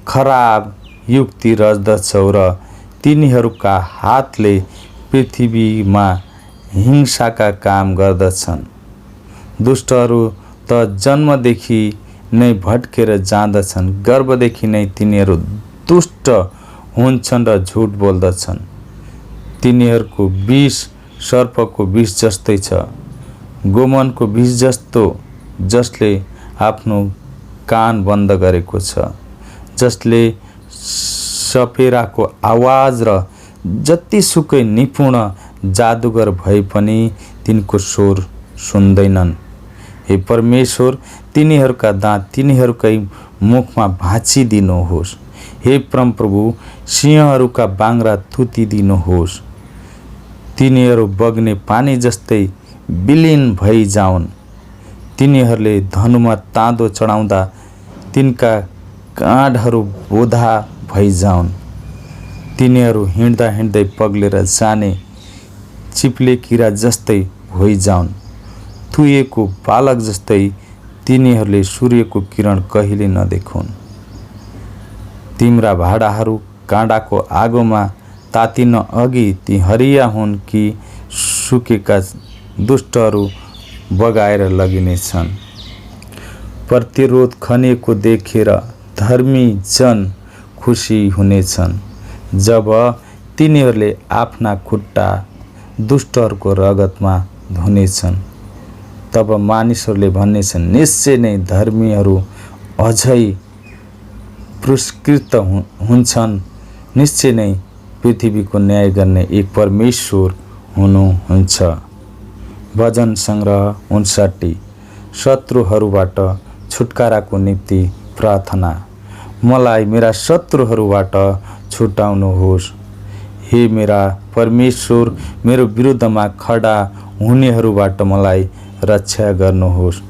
खराब युक्ति रच्दछौ र तिनीहरूका हातले पृथ्वीमा हिंसाका काम गर्दछन्। दुष्टहरू त जन्मदेखि नै भट्केर जाँदछन्। गर्भदेखि नै तिनीहरू दुष्ट हुन्छन् र झुट बोल्दछन्। तिनीहरूको विष सर्पको विष जस्तै छ, गोमनको विष जस्तो, जसले आफ्नो कान बन्द गरेको छ, जसले सपेराको आवाज र जतिसुकै निपुण जादुगर भए पनि तिनको स्वर सुन्दैनन्। हे परमेश्वर, तिनीहरूका दाँत तिनीहरूकै मुखमा भाँचिदिनुहोस्। हे परमप्रभु, सिंहहरूका बाङ्रा थुतिदिनुहोस्। तिनीहरू बग्ने पानी जस्तै विलीन भइजाउन्। तिनीहरूले धनुमा ताँदो चढाउँदा तिनका काँडहरू बोधा भइजाउन्। तिनीहरू हिँड्दा हिँड्दै पग्लेर जाने चिप्ले किरा जस्तै होइजाउन्। थुइएको बालक जस्तै तिनीहरूले सूर्यको किरण कहिले नदेखुन्। तिम्रा भाडाहरू काँडाको आगोमा तातिन अघि ती हरिया हुन् कि सुकेका दुष्टहरू बगाएर लगिनेछन्। प्रतिरोध खनिएको देखेर धर्मी जन खुसी हुनेछन्। जब तिनीहरूले आफ्ना खुट्टा दुष्टहरूको रगतमा धुनेछन्, तब मानिसहरूले भन्नेछन्, निश्चय नै धर्मीहरू अझै पुरस्कृत हुन्छन्। निश्चय नै पृथ्वीको न्याय गर्ने एक परमेश्वर हुनुहुन्छ। भजन सङ्ग्रह 59। शत्रुहरूबाट छुटकाराको निम्ति प्रार्थना। मलाई मेरा शत्रुहरूबाट छुटाउनुहोस्। हे मेरा परमेश्वर, मेरो विरुद्धमा खडा हुनेहरूबाट मलाई रक्षा गर्नुहोस्।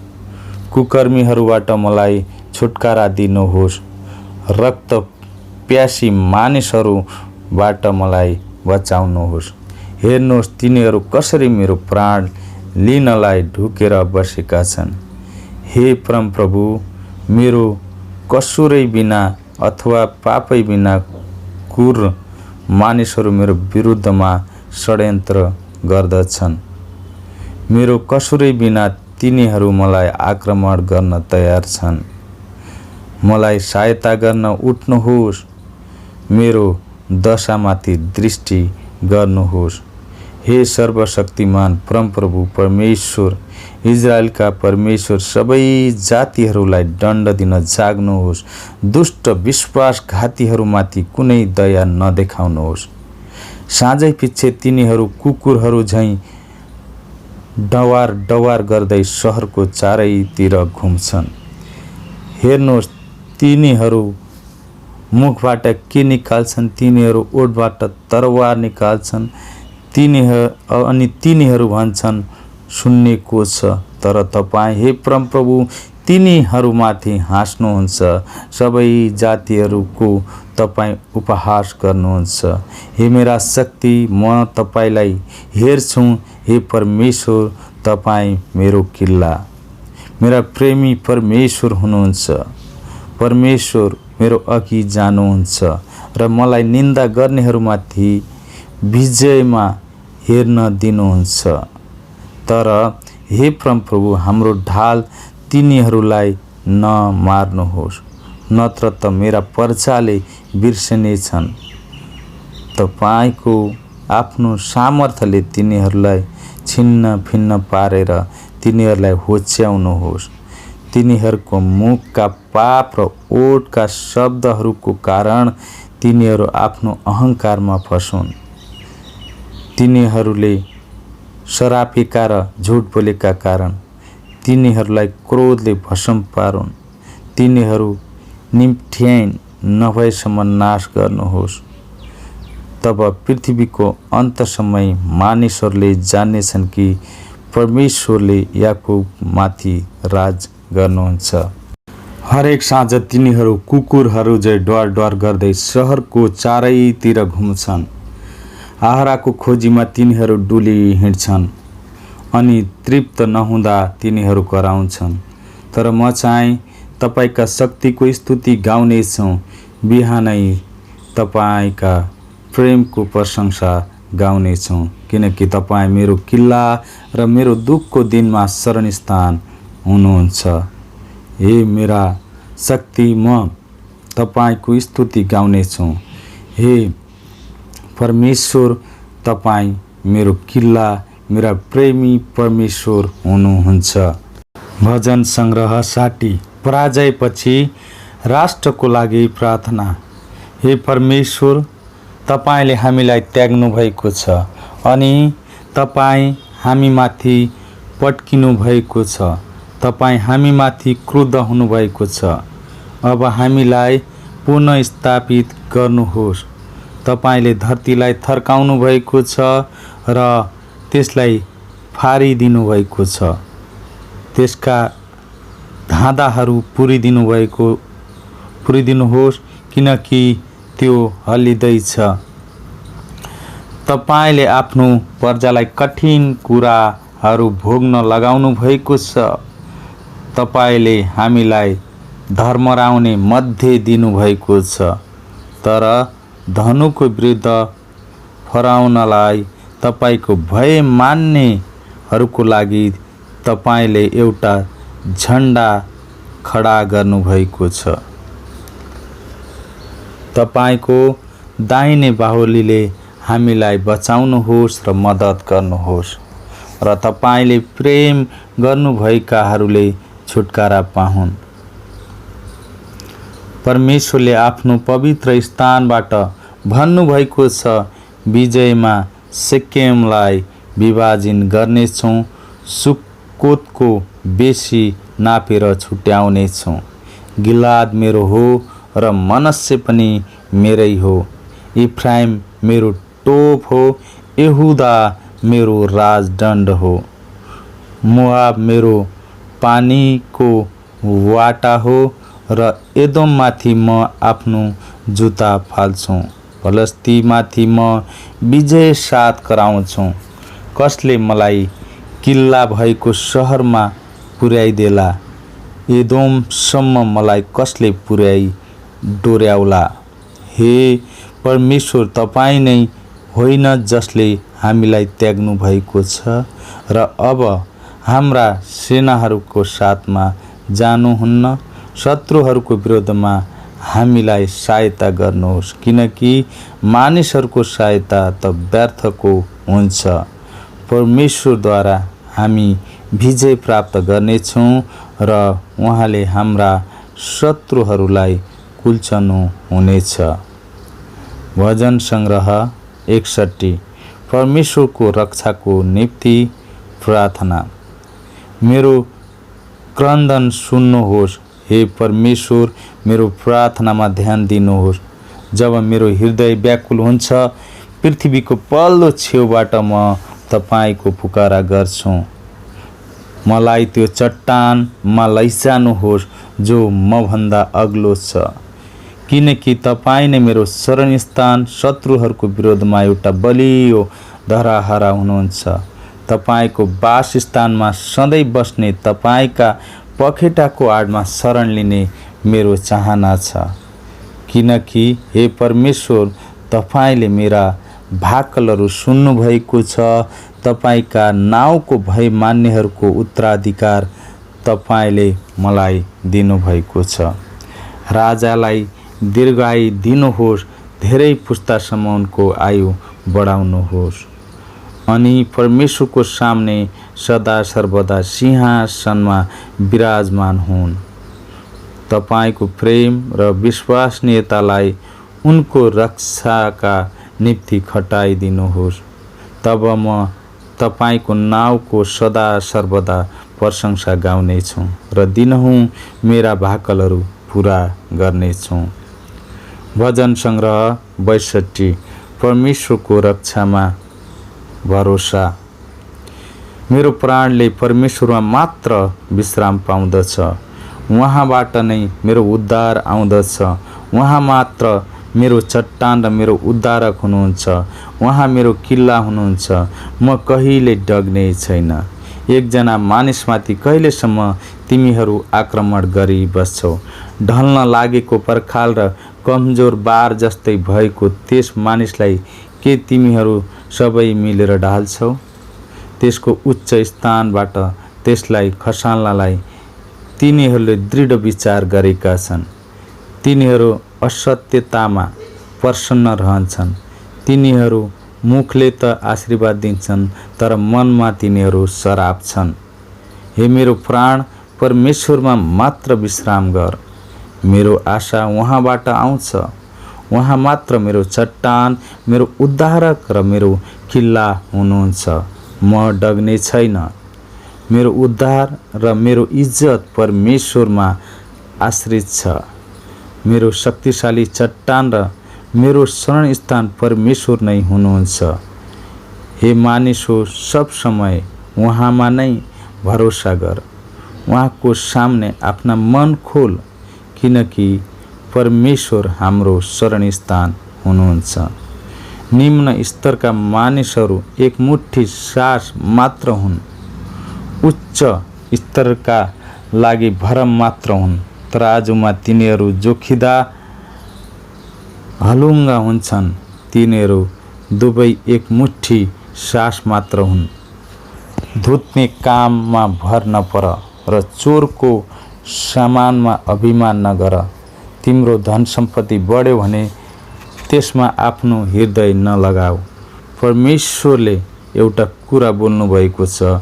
कुकर्मीहरूबाट मलाई छुटकारा दिनुहोस्। रक्त प्यासी मानिसहरूबाट मलाई बचाउनुहोस्। हेर्नुहोस्, तिनीहरू कसरी मेरो प्राण लिनलाई ढुकेर बसेका छन्। हे परमप्रभु, मेरो कसुरै बिना अथवा पापै बिना क्रूर मानिसहरू मेरो विरुद्धमा षड्यन्त्र गर्दछन्। मेरो कसुरै बिना तिनीहरू मलाई आक्रमण गर्न तयार छन्। मलाई सहायता गर्न उठ्नुहोस्। मेरो दशामाथि दृष्टि गर्नुहोस्। हे सर्वशक्तिमान परमप्रभु परमेश्वर, इजरायलका परमेश्वर, सबै जातिहरूलाई दण्ड दिन जाग्नुहोस्। दुष्ट विश्वासघातीहरूमाथि कुनै दया नदेखाउनुहोस्। साँझै पछि तिनीहरू कुकुरहरू झैँ डवार डवार गर्दै सहरको चारैतिर घुम्छन्। हेर्नुहोस्, तिनीहरू मुखबाट के निकाल्छन्? तिनीहरू ओठबाट तरवार निकाल्छन्। अनि तिनीहरू भन्छन्, सुन्ने को छ? तर तपाईँ हे परमप्रभु तिनीहरूमाथि हाँस्नुहुन्छ। सबै जातिहरूको तपाईँ उपहास गर्नुहुन्छ। हे मेरा शक्ति, म तपाईँलाई हेर्छु। हे परमेश्वर, तपाईँ मेरो किल्ला, मेरा प्रेमी परमेश्वर हुनुहुन्छ। परमेश्वर मेरो अघि जानुहुन्छ र मलाई निन्दा गर्नेहरूमाथि विजयमा हेर्न दिनुहुन्छ। तर हे परमप्रभु हाम्रो ढाल, तिनीहरूलाई नमार्नुहोस्, नत्र त मेरा प्रजाले बिर्सनेछन्। तपाईँको आफ्नो सामर्थ्यले तिनीहरूलाई छिन्न भिन्न पारेर तिनीहरूलाई होच्याउनुहोस्। तिनीहरूको मुखका पाप र ओठका शब्दहरूको कारण तिनीहरू आफ्नो अहङ्कारमा फसुन्। तिनीहरूले सरापेका र झुट बोलेका कारण तिनीहरूलाई क्रोधले भस्म पारुन्। तिनीहरू निम्ठ्याइन नभएसम्म नाश गर्नुहोस्। तब पृथ्वीको अन्तसम्म मानिसहरूले जान्नेछन् कि परमेश्वरले याकुबमाथि राज गर्नुहुन्छ। हरेक साँझ तिनीहरू कुकुरहरू झैँ डर डर गर्दै सहरको चारैतिर घुम्छन्। आहाराको खोजीमा तिनीहरू डुली हिँड्छन् अनि तृप्त नहुँदा तिनीहरू कराउँछन्। तर म चाहिँ तपाईँका शक्तिको स्तुति गाउनेछु। बिहानै तपाईँका प्रेमको प्रशंसा गाउनेछु, किनकि तपाईँ मेरो किल्ला र मेरो दुःखको दिनमा शरणस्थान हुनुहुन्छ। हे मेरा शक्ति, म तपाईँको स्तुति गाउनेछु। हे परमेश्वर, तपाईँ मेरो किल्ला, मेरा प्रेमी परमेश्वर हुनुहुन्छ। भजन सङ्ग्रह 60। पराजयपछि राष्ट्रको लागि प्रार्थना। हे परमेश्वर, तपाईँले हामीलाई त्याग्नु भएको छ अनि तपाईँ हामीमाथि पट्किनु भएको छ। तपाईँ हामीमाथि क्रुद्ध हुनुभएको छ। अब हामीलाई पुनः स्थापित गर्नुहोस्। तपाईँले धरतीलाई थर्काउनु भएको छ र त्यसलाई फारिदिनु भएको छ। त्यसका धाँधाहरू पुरिदिनुहोस्, किनकि त्यो हल्लिँदैछ। तपाईँले आफ्नो प्रजालाई कठिन कुराहरू भोग्न लगाउनु भएको छ। तपाईँले हामीलाई धर्मराउने मध्य दिनुभएको छ। तर धनुको विरुद्ध फराउनलाई तपाईँको भय मान्नेहरूको लागि तपाईँले एउटा झन्डा खडा गर्नुभएको छ। तपाईँको दाहिने बाहुलीले हामीलाई बचाउनुहोस् र मद्दत गर्नुहोस् र तपाईँले प्रेम गर्नुभएकाहरूले छुटकारा पाउन्। परमेश्वरले आफ्नो पवित्र स्थानबाट भन्नुभएको छ, विजयमा सेकेमलाई विभाजन गर्नेछौँ, सुक्कोतको बेसी नापेर छुट्याउनेछौँ। गिलाद मेरो हो र मनस्से पनि मेरै हो। इफ्राइम मेरो टोप हो, यहुदा मेरो राजदण्ड हो। मोआब मेरो पानीको वाटा हो र एदोममाथि म आफ्नो जुत्ता फाल्छु। फलस्तीनमाथि म विजय साथ कराउँछु। कसले मलाई किल्ला भएको सहरमा पुर्याइदेला? एदोमसम्म मलाई कसले पुर्याइ डोर्याउला? हे परमेश्वर, तपाईँ नै होइन जसले हामीलाई त्याग्नु भएको छ र अब हाम्रा सेनाहरूको साथमा जानुहुन्न। शत्रुहरूको विरोधमा हामीलाई सहायता गर्नुहोस्, किनकि मानिसहरूको सहायता त व्यर्थको हुन्छ। परमेश्वरद्वारा हामी विजय प्राप्त गर्नेछौँ र उहाँले हाम्रा शत्रुहरूलाई कुल्चनु हुनेछ। भजन सङ्ग्रह 61 परमेश्वरको रक्षाको निम्ति प्रार्थना। मेरो क्रन्दन सुन्नुहोस्, हे परमेश्वर, मेरो प्रार्थनामा ध्यान दिनुहोस्। जब मेरो हृदय व्याकुल हुन्छ, पृथ्वीको पल्लो छेउबाट म तपाईको पुकारा गर्छु। मलाई त्यो चट्टानमा लैजानुहोस् जो मभन्दा अग्लो छ, किनकि तपाईँ नै मेरो शरणस्थान, शत्रुहरूको विरोधमा एउटा बलियो धराहरा हुनुहुन्छ। तपाईको वासस्थानमा सधैँ बस्ने, तपाईँका पखेटाको आडमा शरण लिने मेरो चाहना छ। किनकि हे परमेश्वर, तपाईँले मेरा भाकलहरू सुन्नुभएको छ। तपाईँका नाउँको भय मान्नेहरूको उत्तराधिकार तपाईँले मलाई दिनुभएको छ। राजालाई दीर्घायु दिनुहोस्, धेरै पुस्तासम्म उनको आयु बढाउनुहोस्। अनि परमेश्वरको सामने सदा सर्वदा सिंहासनमा विराजमान हुन्। तपाईको प्रेम र विश्वसनीयतालाई उनको रक्षाका निम्ति खटाइदिनुहोस्। तब म तपाईको नाउँको सदा सर्वदा प्रशंसा गाउनेछु र दिनहुँ मेरा भाकलहरू पुरा गर्नेछु। भजन सङ्ग्रह 62 परमेश्वरको रक्षामा भरोसा। मेरो प्राणले परमेश्वरमा मात्र विश्राम पाउँदछ। उहाँबाट नै मेरो उद्धार आउँदछ। उहाँ मात्र मेरो चट्टान र मेरो उद्धारक हुनुहुन्छ। उहाँ मेरो किल्ला हुनुहुन्छ। म कहिले डग्ने छैन। एकजना मानिसमाथि कहिलेसम्म तिमीहरू आक्रमण गरी बस्छौ? ढल्न लागेको पर्खाल र कमजोर बार जस्तै भएको त्यस मानिसलाई के तिमीहरू सबै मिलेर ढाल्छौ? त्यसको उच्च स्थानबाट त्यसलाई खसाल्नलाई तिनीहरूले दृढ विचार गरेका छन्। तिनीहरू असत्यतामा प्रसन्न रहन्छन्। तिनीहरू मुखले त आशीर्वाद दिन्छन्, तर मनमा तिनीहरू श्राप छन्। हे मेरो प्राण, परमेश्वरमा मात्र विश्राम गर। मेरो आशा उहाँबाट आउँछ। उहाँ मात्र मेरो चट्टान, मेरो उद्धारक र मेरो किल्ला हुनुहुन्छ। म डग्ने छैन। मेरो उद्धार र मेरो इज्जत परमेश्वरमा आश्रित छ। मेरो शक्तिशाली चट्टान र मेरो शरणस्थान परमेश्वर नै हुनुहुन्छ। हे मानिस हो, सब समय उहाँमा नै भरोसा गर। उहाँको सामने आफ्ना मन खोल, किनकि परमेश्वर हाम्रो शरणस्थान हुनुहुन्छ। निम्न स्तरका मानिसहरू एक मुट्ठी सास मात्र हुन्। उच्च स्तरका लागि भरम मात्र हुन्। तराजुमा तिनीहरू जोखिँदा हलुङ्गा हुन्छन्। तिनीहरू दुवै एक मुट्ठी सास मात्र हुन्। धुत्ने काममा भर नपर र चोरको सामानमा अभिमान नगर। तिम्रो धन सम्पत्ति बढ्यो भने त्यसमा आफ्नो हृदय नलगाऊ। परमेश्वरले एउटा कुरा बोल्नुभएको छ।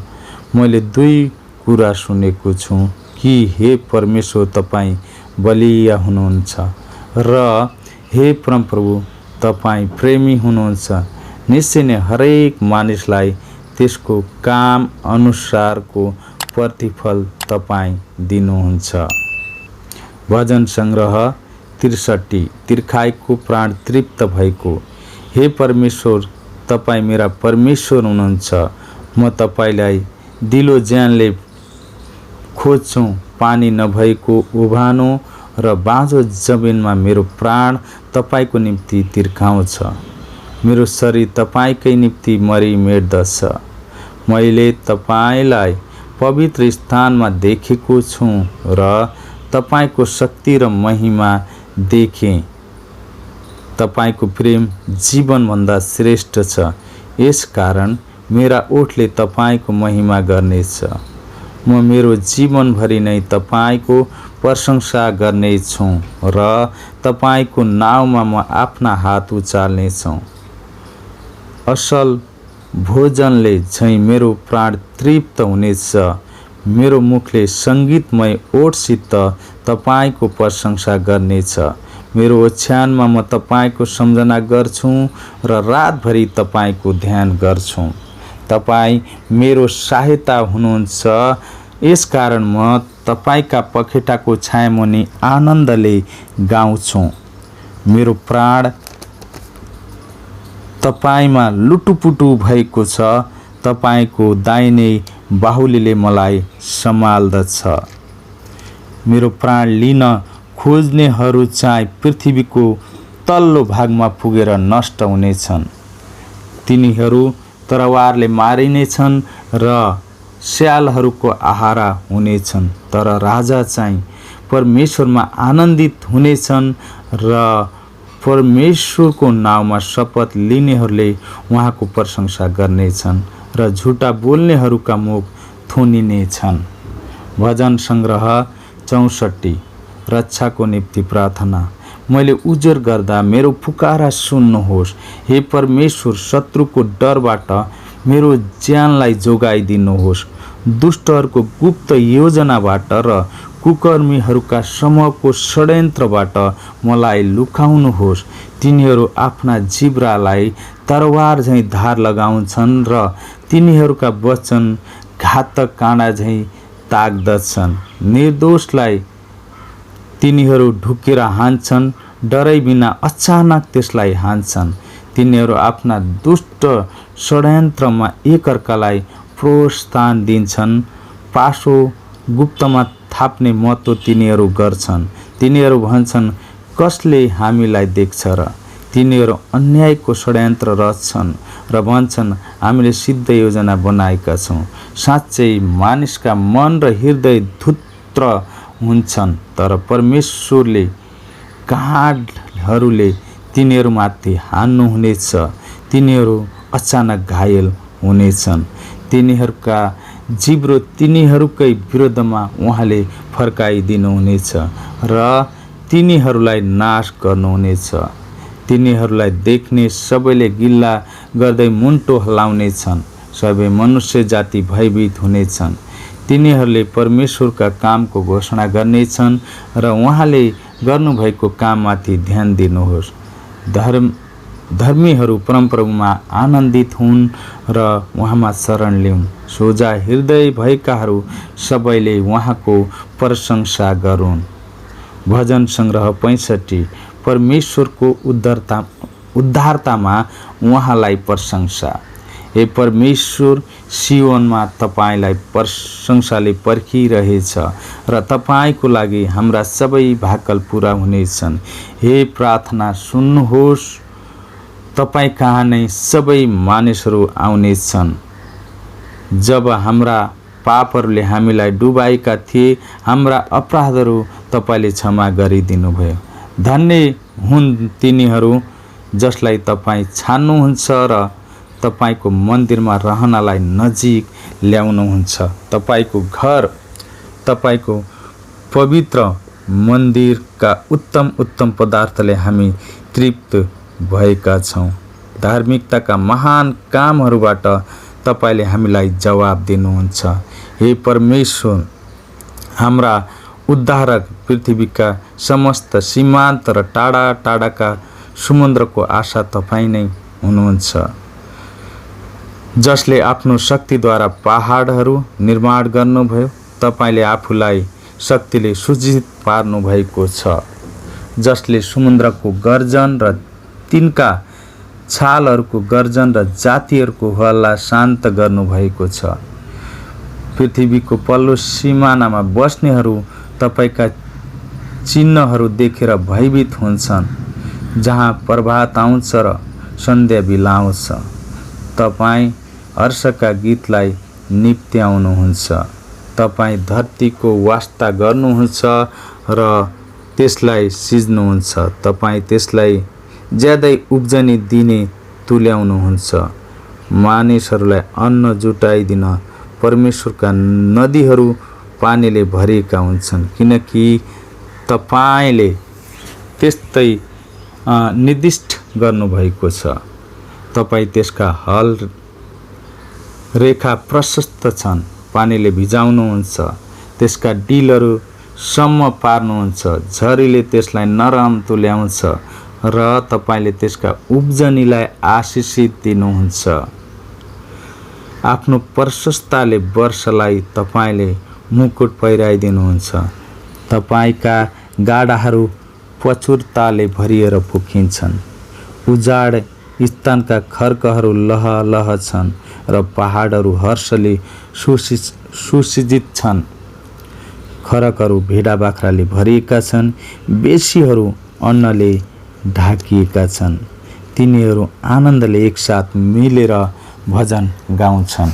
मैले 2 कुरा सुनेको छु कि हे परमेश्वर, तपाईँ बलिया हुनुहुन्छ र हे परमप्रभु, तपाईँ प्रेमी हुनुहुन्छ। निश्चय नै हरेक मानिसलाई त्यसको काम अनुसारको प्रतिफल तपाईँ दिनुहुन्छ। भजन सङ्ग्रह 63 तिर्खाइको प्राण तृप्त भएको। हे परमेश्वर, तपाईँ मेरा परमेश्वर हुनुहुन्छ। म तपाईँलाई दिलो ज्यानले खोज्छु। पानी नभएको उभानो र बाँझो जमिनमा मेरो प्राण तपाईँको निम्ति तिर्खाउँछ। मेरो शरीर तपाईँकै निम्ति मरि मेट्दछ। मैले तपाईँलाई पवित्र स्थानमा देखेको छु र तपाईँको शक्ति र महिमा देखेँ। तपाईँको प्रेम जीवनभन्दा श्रेष्ठ छ। यसकारण मेरा ओठले तपाईँको महिमा गर्नेछ। म मेरो जीवनभरि नै तपाईँको प्रशंसा गर्नेछु र तपाईँको नाउँमा म आफ्ना हात उचाल्नेछु। असल भोजनले झैँ मेरो प्राण तृप्त हुनेछ। मेरो मुखले सङ्गीतमय ओठसित तपाईँको प्रशंसा गर्नेछ। मेरो ओछ्यानमा म तपाईको सम्झना गर्छु र रातभरि तपाईको ध्यान गर्छु। तपाई मेरो सहायता हुनुहुन्छ, यसकारण म तपाईका पखेटाको छायामुनि आनन्दले गाउँछु। मेरो प्राण तपाईमा लुटुपुटु भएको छ, तपाईको दाहिने बाहुलीले मलाई सम्हाल्दछ। मेरो प्राण लिन खोज्नेहरू चाहिँ पृथ्वीको तल्लो भागमा पुगेर नष्ट हुनेछन्। तिनीहरू तरवारले मारिनेछन् र स्यालहरूको आहारा हुनेछन्, तर राजा चाहिँ परमेश्वरमा आनन्दित हुनेछन् र परमेश्वरको नाउँमा शपथ लिनेहरूले उहाँको प्रशंसा गर्नेछन् र झुटा बोल्नेहरूका मुख थुनिनेछन्। भजन सङ्ग्रह 64 रक्षाको निम्ति प्रार्थना। मैले उजुर गर्दा मेरो पुकारा सुन्नुहोस्। हे परमेश्वर, शत्रुको डरबाट मेरो ज्यानलाई जोगाइदिनुहोस्। दुष्टहरूको गुप्त योजनाबाट र कुकर्मीहरूका समूहको षड्यन्त्रबाट मलाई लुकाउनुहोस्। तिनीहरू आफ्ना जिब्रालाई तरवार झैँ धार लगाउँछन् र तिनीहरूका वचन घातक काँडा झैँ ताग्दछन्। निर्दोषलाई तिनीहरू ढुकेर हान्छन्, डरै बिना अचानक त्यसलाई हान्छन्। तिनीहरू आफ्ना दुष्ट षड्यन्त्रमा एकअर्कालाई प्रोत्साहन दिन्छन्। पासो गुप्तमा थाप्ने महत्त्व तिनीहरू गर्छन्। तिनीहरू भन्छन्, कसले हामीलाई देख्छ र? तिनीहरू अन्यायको षड्यन्त्र रच्छन् र भन्छन्, हामीले सिद्ध योजना बनाएका छौँ। साँच्चै मानिसका मन र हृदय धूर्त हुन्छन्, तर परमेश्वरले काँडहरूले तिनीहरूमाथि हान्नुहुनेछ। तिनीहरू अचानक घायल हुनेछन्। तिनीहरूका जिब्रो तिनीहरूकै विरुद्धमा उहाँले फर्काइदिनुहुनेछ र तिनीहरूलाई नाश गर्नुहुनेछ। तिनीहरूलाई देख्ने सबैले गिल्ला गर्दै मुन्टो हल्लाउनेछन्। सबै मनुष्य जाति भयभीत हुनेछन्। तिनीहरूले परमेश्वरका कामको घोषणा गर्नेछन् र उहाँले गर्नुभएको काममाथि ध्यान दिनुहोस्। धर्मीहरू परमप्रभुमा आनन्दित हुन् र उहाँमा शरण लिउन्। सोझा हृदय भएकाहरू सबैले उहाँको प्रशंसा गरून्। भजन सङ्ग्रह 65 परमेश्वरको उद्धारतामा उहाँलाई प्रशंसा। हे परमेश्वर, सियोनमा तपाईलाई प्रशंसाले पर्खिरहेछ र तपाईको लागि हाम्रा सबै भाकल पुरा हुनेछन्। हे प्रार्थना सुन्नुहोस्, तपाईँ कहाँ नै सबै मानिसहरू आउनेछन्। जब हाम्रा पापहरूले हामीलाई डुबाएका थिए, हाम्रा अपराधहरू तपाईँले क्षमा गरिदिनुभयो। धन्य हुन् तिनीहरू जसलाई तपाईँ छान्नुहुन्छ र तपाईको मन्दिरमा रहनलाई नजिक ल्याउनुहुन्छ। तपाईको घर, तपाईको पवित्र मन्दिरका उत्तम उत्तम पदार्थले हामी तृप्त भएका छौँ। धार्मिकताका महान कामहरूबाट तपाईले हामीलाई जवाब दिनुहुन्छ। हे परमेश्वर, हाम्रा उद्धारक, पृथ्वीका समस्त सीमान्त र टाढा टाढाका समुद्रको आशा तपाईँ नै हुनुहुन्छ, जसले आफ्नो शक्तिद्वारा पहाडहरू निर्माण गर्नुभयो। तपाईले आफूलाई शक्तिले सूचित पार्नु भएको छ, जसले समुद्रको गर्जन र तिनका छालहरूको गर्जन र जातिहरूको हल्ला शान्त गर्नुभएको छ। पृथ्वीको पल्लो सिमानामा बस्नेहरू तपाईका चिन्हहरू देखेर भयभीत हुन्छन्। जहाँ प्रभात आउँछ र सन्ध्या बिलाउँछ, तपाईँ हर्षका गीतलाई नित्याउनुहुन्छ। तपाईँ धरतीको वास्ता गर्नुहुन्छ र त्यसलाई सिज्नुहुन्छ। तपाईँ त्यसलाई ज्यादै उब्जनी दिने तुल्याउनुहुन्छ। मानिसहरूलाई अन्न जुटाइदिन परमेश्वरका नदीहरू पानीले भरिएका हुन्छन्, किनकि तपाईँले त्यस्तै निर्दिष्ट गर्नुभएको छ। तपाईँ त्यसका हल रेखा प्रशस्त छन्, पानीले भिजाउनुहुन्छ। त्यसका डिलहरू सम्म पार्नुहुन्छ। झरीले त्यसलाई नरम तुल्याउँछ र तपाईले त्यसका उब्जनीलाई आशिषित दिनुहुन्छ। आफ्नो प्रशस्तताले वर्षलाई तपाईले मुकुट पहिराइदिनुहुन्छ। तपाईका गाडाहरू प्रचुरताले भरिएर पोखिन्छन्। उजाड स्थानका खर्कहरू लहलह छन् र पहाडहरू हर्षले सुसज्जित छन्। खरकहरू भेडा बाख्राले भरिएका छन्। बेसीहरू अन्नले ढाकिएका छन्। तिनीहरू आनन्दले एकसाथ मिलेर भजन गाउँछन्।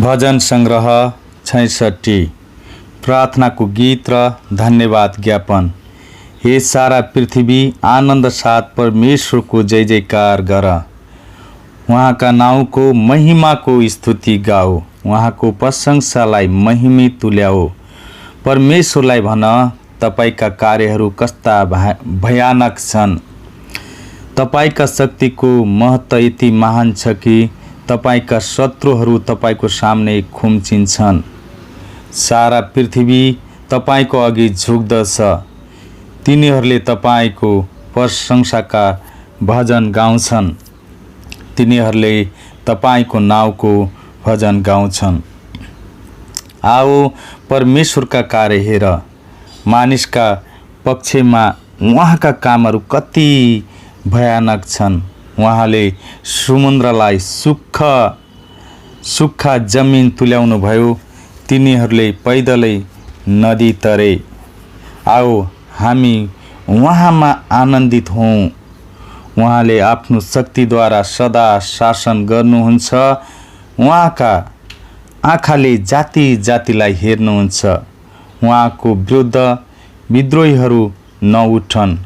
भजन सङ्ग्रह 66 प्रार्थनाको गीत र धन्यवाद ज्ञापन। हे सारा पृथ्वी आनन्द साथ परमेश्वरको जय जयकार गर। उहाँका नाउँको महिमाको स्तुति गाओ। उहाँको प्रशंसालाई महिमी तुल्याओ। परमेश्वरलाई भन, तपाईका कार्यहरू कस्ता भयानक छन्। तपाईका शक्तिको महत्त्व यति महान छ कि तपाईका शत्रुहरू तपाईको सामने खुम्चिन्छन्। सारा पृथ्वी तपाईको अघि झुक्दछ। तिनीहरूले तपाईको प्रशंसाका भजन गाउँछन्। तिनीहरूले तपाईको नाउँको भजन गाउँछन्। आओ परमेश्वरका कार्य हेर। मानिसका पक्षमा उहाँका कामहरू कति भयानक छन्। उहाँले समुद्रलाई सुक्खा जमिन तुल्याउनु भयो। तिनीहरूले पैदलै नदी तरे। आओ हामी उहाँमा आनन्दित हौँ। उहाँले आफ्नो शक्तिद्वारा सदा शासन गर्नुहुन्छ। उहाँका आँखाले जाति जातिलाई हेर्नुहुन्छ। उहाँको विरुद्ध विद्रोहीहरू नउठन्।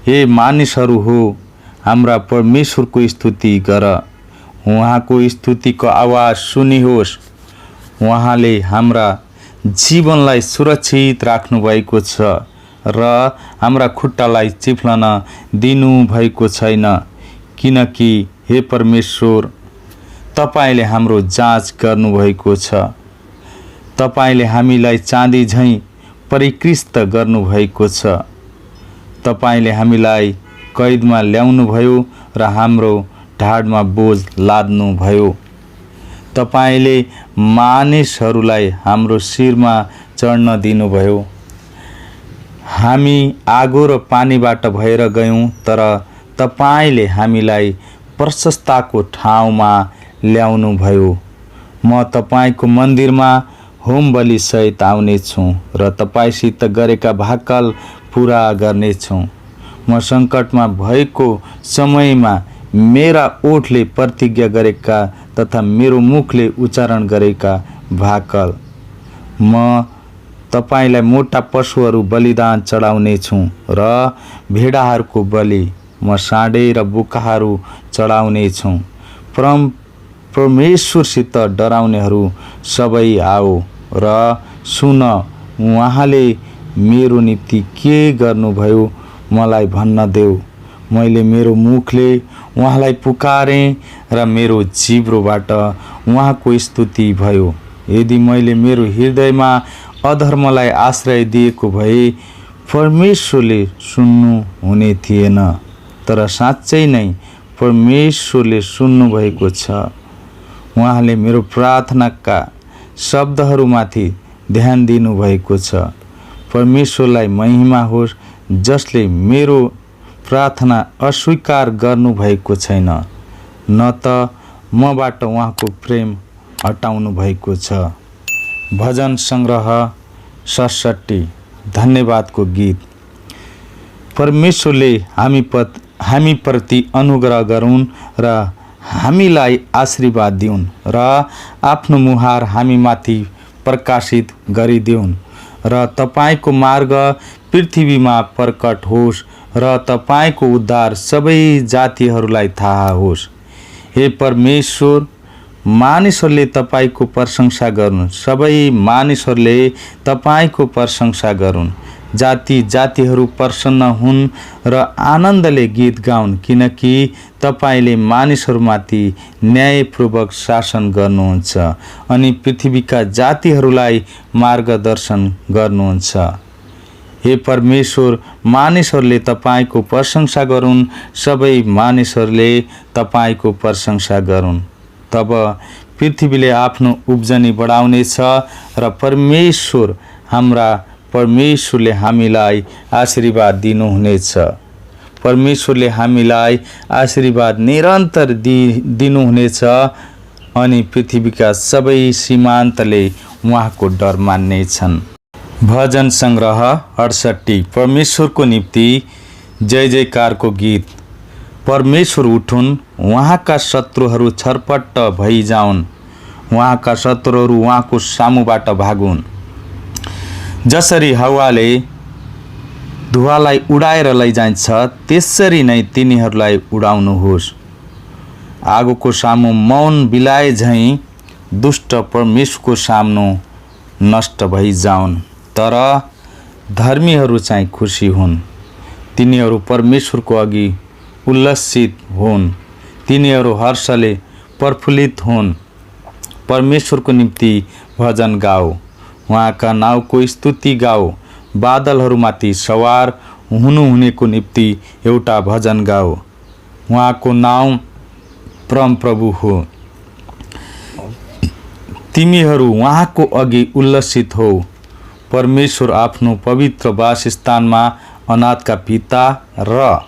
हे मानिसहरू हो, हाम्रा परमेश्वरको स्तुति गर। उहाँको स्तुतिको आवाज सुनियोस्। उहाँले हाम्रा जीवनलाई सुरक्षित राख्नुभएको छ र हाम्रा खुट्टालाई चिप्लन दिनु भएको छैन। किनकि हे परमेश्वर, तपाईले हाम्रो जाँच गर्नुभएको छ। तपाईले हामीलाई चाँदी झैँ परिकृष्ट गर्नुभएको छ। तपाईले हामीलाई कैदमा ल्याउनुभयो र हाम्रो ढाडमा बोझ लाद्नुभयो। तपाईले मानिसहरूलाई हाम्रो शिरमा चढ्न दिनुभयो। हामी आगो र पानीबाट भएर गयौँ, तर तपाईले हामीलाई प्रशस्तताको ठाउँमा ल्याउनुभयो। म तपाईको मन्दिरमा होम बलि सहित आउनेछु र तपाईसित गरेका भाकल पुरा गर्नेछु। म सङ्कटमा भएको समयमा मेरा ओठले प्रतिज्ञा गरेका तथा मेरो मुखले उच्चारण गरेका भाकल। म तपाईलाई मोटा पशुहरू बलिदान चढाउनेछु र भेडाहरूको बलि। म साँडे र बुकाहरू चढाउनेछु। परमेश्वरसित डराउनेहरू सबै आओ र सुन। उहाँले मेरो निम्ति के गर्नुभयो मलाई भन्न देऊ। मैले मेरो मुखले उहाँलाई पुकारेँ र मेरो जिब्रोबाट उहाँको स्तुति भयो। यदि मैले मेरो हृदयमा अधर्मलाई आश्रय दिएको भए परमेश्वरले सुन्नु हुने थिएन। तर साँच्चै नै परमेश्वरले सुन्नुभएको छ। उहाँले मेरो प्रार्थनाका शब्दहरूमाथि ध्यान दिनुभएको छ। परमेश्वरलाई महिमा होस्, जसले मेरो प्रार्थना अस्वीकार गर्नुभएको छैन, न त मबाट उहाँको प्रेम हटाउनु भएको छ। भजन सङ्ग्रह 67 धन्यवादको गीत। परमेश्वरले हामी प्रति अनुग्रह गरून् र हामीलाई आशीर्वाद दिउन् र आफ्नो मुहार हामीमाथि प्रकाशित गरिदिउन् र तपाईको मार्ग पृथ्वीमा प्रकट होस् र तपाईको उद्धार सबै जातिहरूलाई थाहा होस्। हे परमेश्वर, मानिसहरूले तपाईको प्रशंसा गरून्। सबै मानिसहरूले तपाईको प्रशंसा गरून्। जाति जातिहरू प्रसन्न हुन् र आनन्दले गीत गाउन्, किनकि तपाईले मानिसहरूमाथि न्यायपूर्वक शासन गर्नुहुन्छ अनि पृथ्वीका जातिहरूलाई मार्गदर्शन गर्नुहुन्छ। हे परमेश्वर, मानिसहरूले तपाईको प्रशंसा गरून्, सबै मानिसहरूले तपाईको प्रशंसा गरून्। तब पृथ्वीले आफ्नो उब्जनी बढाउनेछ र परमेश्वर, हाम्रा परमेश्वरले हामीलाई आशीर्वाद दिनुहुनेछ। परमेश्वरले हामीलाई आशीर्वाद निरन्तर दिनुहुनेछ अनि पृथ्वीका सबै सीमान्तले उहाँको डर मान्नेछन्। भजन सङ्ग्रह 68। परमेश्वरको निम्ति जय जयकारको गीत। परमेश्वर उठुन्, उहाँका शत्रुहरू छरपट्ट भइजाउन्, उहाँका शत्रुहरू उहाँको सामुबाट भागुन्। जसरी हावाले धुवालाई उडाएर लैजान्छ, त्यसरी नै तिनीहरूलाई उडाउनुहोस्। आगोको सामु मौन बिलाए झैँ दुष्ट परमेश्वरको सामु नष्ट भइजाउन्। तर धर्मीहरू चाहिँ खुसी हुन्, तिनीहरू परमेश्वरको अघि उल्लसित हुन्, तिनीहरू हर्षले प्रफुल्लित हुन्। परमेश्वरको निम्ति भजन गाऊ, उहाँका नाउँको स्तुति गाऊ। बादलहरूमाथि सवार हुनुहुनेको निम्ति एउटा भजन गाऊ। उहाँको नाउँ परमप्रभु हो। तिमीहरू उहाँको अघि उल्लसित हो। परमेश्वर आफ्नो पवित्र वासस्थानमा अनाथका पिता र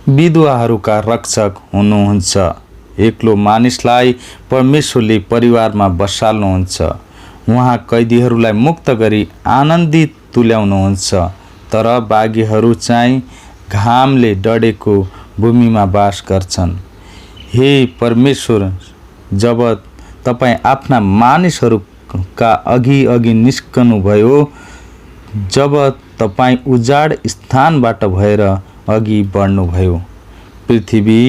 विधवाहरूका रक्षक हुनुहुन्छ। एक्लो मानिसलाई परमेश्वरले परिवारमा बसाल्नुहुन्छ। उहाँ कैदीहरूलाई मुक्त गरी आनन्दित तुल्याउनुहुन्छ, तर बाघीहरू चाहिँ घामले डढेको भूमिमा बास गर्छन्। हे परमेश्वर, जब तपाईँ आफ्ना मानिसहरूका अघि अघि निस्कनुभयो, जब तपाईँ उजाड स्थानबाट भएर अघि बढ्नुभयो, पृथ्वी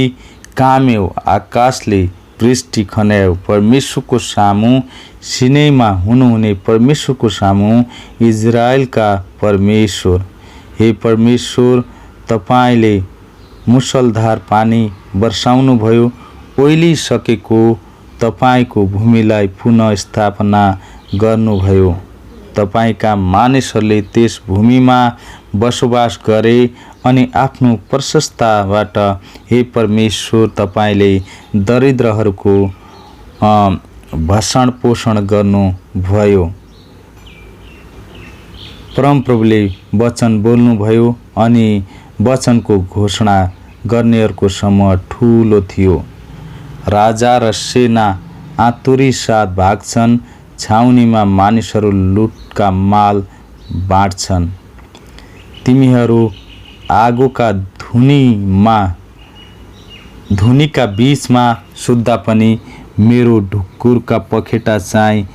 काम्यो, आकाशले पृष्ठ खन्यायो। परमेश्वरको सामु, सिनेमा हुनुहुने परमेश्वरको सामु, इजरायलका परमेश्वर। हे परमेश्वर, तपाईँले मुसलधार पानी बर्साउनुभयो, ओइलिसकेको तपाईँको भूमिलाई पुनः स्थापना गर्नुभयो। तपाईँका मानिसहरूले त्यस भूमिमा बसोबास गरे अनि आफ्नो प्रशस्तताबाट, हे परमेश्वर, तपाईँले दरिद्रहरूको भरण पोषण गर्नुभयो। परमप्रभुले वचन बोल्नुभयो अनि वचनको घोषणा गर्नेहरूको समूह ठुलो थियो। राजा र सेना आतुरी साथ भाग्छन्, छाउनीमा मानिसहरू लुटका माल बाँड्छन्। तिमीहरू आगोका धुनीका बीचमा सुत्दा पनि मेरो ढुकुरका पखेटा चाहिँ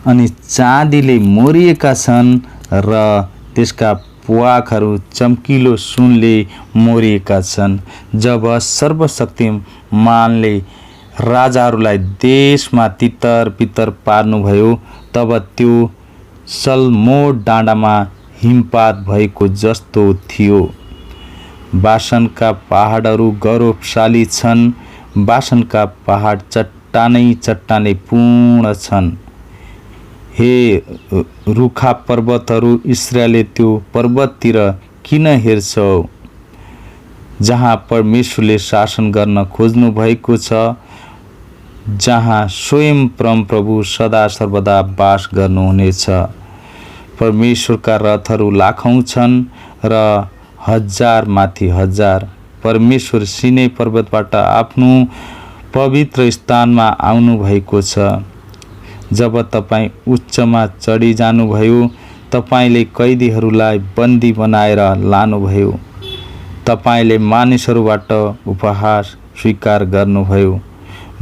अनि चाँदीले मोरिएका छन् र त्यसका प्वाखहरू चम्किलो सुनले मोरिएका छन्। जब सर्वशक्तिमानले राजाहरूलाई देशमा तितर पितर पार्नुभयो, तब त्यो सल्मोन डाँडामा हिमपात भएको जस्तो थियो। बासनका पहाडहरू गौरवशाली छन्, बासनका पहाड चट्टानै पूर्ण छन्। हे रुखा पर्वतहरू, इस्राएलले त्यो पर्वततिर किन हेर्छौ जहाँ परमेश्वरले शासन गर्न खोज्नु भएको छ, जहाँ स्वयं परमप्रभु सदा सर्वदा वास गर्नुहुनेछ। परमेश्वरका रथहरू लाखौँ छन् र हजार माथि हजार। परमेश्वर सिनै पर्वतबाट आफ्नो पवित्र स्थानमा आउनु भएको छ। जब तपाईँ उच्चमा चढी जानुभयो, तपाईँले कैदीहरूलाई बन्दी बनाएर लानुभयो। तपाईँले मानिसहरूबाट उपहास स्वीकार गर्नुभयो,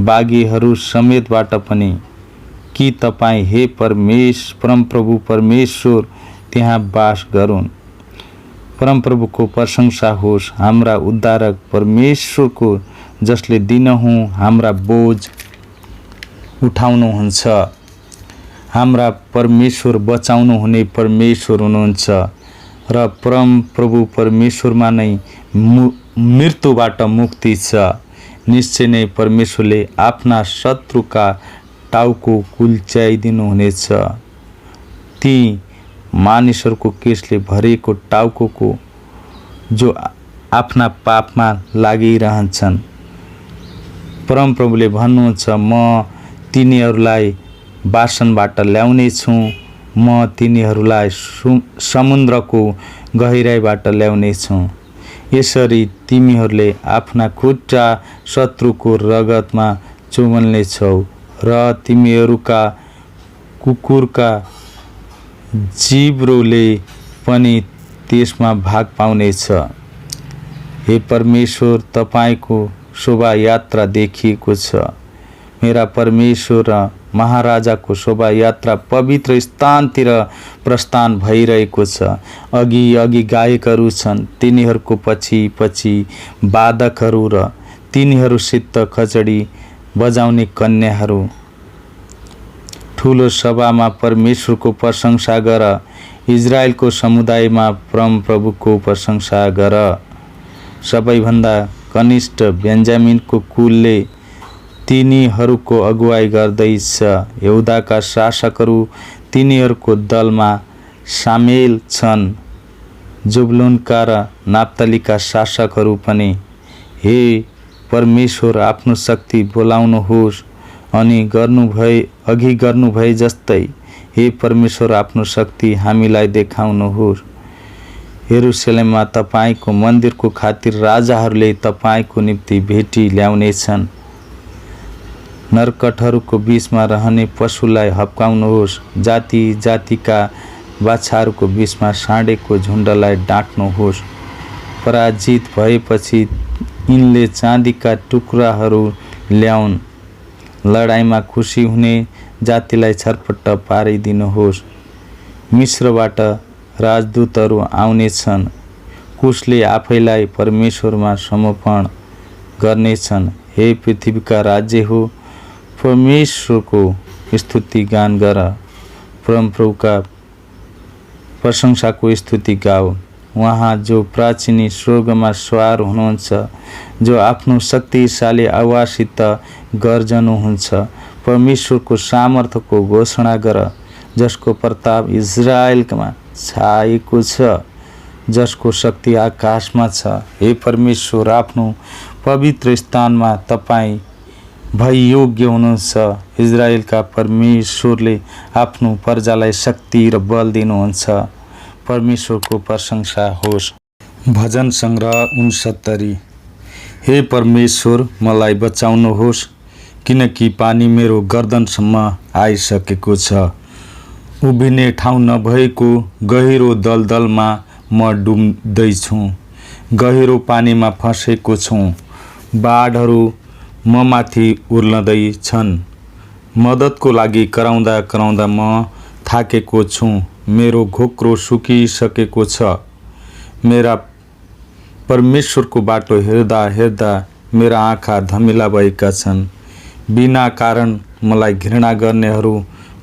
बाघीहरू समेतबाट पनि। कि तपाईँ, हे परमप्रभु परमेश्वर, त्यहाँ वास गरून्। परमप्रभुको प्रशंसा होस्, हाम्रा उद्धारक परमेश्वरको, जसले दिनहुँ हाम्रा बोझ उठाउनुहुन्छ। हाम्रा परमेश्वर बचाउनु हुने परमेश्वर हुनुहुन्छ र परमप्रभु परमेश्वरमा नै मृत्युबाट मुक्ति छ। निश्चय नै परमेश्वरले आफ्ना शत्रुका टाउको कुल्च्याइदिनु हुनेछ। ती मानिसहरूको केसले भरिएको टाउको जो आफ्ना पापमा लागिरहन्छन्। परमप्रभुले भन्नुहुन्छ, म तिनीहरूलाई बासनबाट ल्याउनेछु, म तिनीहरूलाई समुद्रको गहिराईबाट ल्याउनेछु। यसरी तिमीहरूले आफ्ना खुट्टा शत्रुको रगतमा चुम्बल्नेछौ र तिमीहरूका कुकुरका जिब्रोले पनि त्यसमा भाग पाउनेछ। हे परमेश्वर, तपाईको शोभायात्रा देखिएको छ। मेरा परमेश्वर र महाराजाको शोभायात्रा पवित्र स्थानतिर प्रस्थान भइरहेको छ। अघि अघि गायकहरू छन्, तिनीहरूको पछि पछि वादकहरू र तिनीहरूसित खचडी बजाउने कन्याहरू। ठुलो सभामा परमेश्वरको प्रशंसा गर, इजरायलको समुदायमा परमप्रभुको प्रशंसा गर। सबैभन्दा कनिष्ठ बेन्जामिनको कुलले तिनीहरूको अगुवाई गर्दैछ। यहुदाका शासकहरू तिनीहरूको दलमा सामेल छन्। जुबलुनका र नाप्तलीका शासकहरू पनि। हे परमेश्वर, आफ्नो शक्ति बोलाउनुहोस् अनि अघि गर्नुभए जस्तै हे परमेश्वर, आफ्नो शक्ति हामीलाई देखाउनुहोस्। यरुशलेममा तपाईको मन्दिरको खातिर राजाहरूले तपाईको निम्ति भेटी ल्याउनेछन्। नरकटहरूको बीचमा रहने पशुलाई हप्काउनुहोस्। जाति जातिका बाछाहरूको बीचमा साँडेको झुण्डलाई डाँट्नुहोस्। पराजित भएपछि यिनले चाँदीका टुक्राहरू ल्याउन्। लडाईँमा खुसी हुने जातिलाई छटपट्ट पारिदिनुहोस्। मिस्रबाट राजदूतहरू आउनेछन्। कुशले आफैलाई परमेश्वरमा समर्पण गर्नेछन्। हे पृथ्वीका राज्य हो, परमेश्वरको स्तुति गान गर। परमप्रभुका प्रशंसाको स्तुति गाओ। उहाँ जो प्राचीन स्वर्गमा सवार हुनुहुन्छ, जो आफ्नो शक्तिशाली आवाजसित गर्जनुहुन्छ। परमेश्वरको सामर्थ्यको घोषणा गर, जसको प्रताप इजरायलमा छाएको छ, जसको शक्ति आकाशमा छ। हे परमेश्वर, आफ्नो पवित्र स्थानमा तपाईँ भययोग्य हुनुहुन्छ। इजरायलका परमेश्वरले आफ्नो प्रजालाई शक्ति र बल दिनुहुन्छ। परमेश्वरको प्रशंसा होस्। भजन सङ्ग्रह 69। हे परमेश्वर, मलाई बचाउनुहोस्, किनकि पानी मेरो गर्दनसम्म आइसकेको छ। उभिने ठाउँ नभएको गहिरो दलदलमा म डुब्दैछु। गहिरो पानीमा फँसेको छु। बाढहरू ममाथि उर्लदैछन्। मद्दतको लागि कराउँदा कराउँदा म थाकेको छु। मेरो घोक्रो सुकिसकेको छ। मेरा परमेश्वरको बाटो हेर्दा हेर्दा मेरा आँखा धमिला भएका छन्। बिना कारण मलाई घृणा गर्नेहरू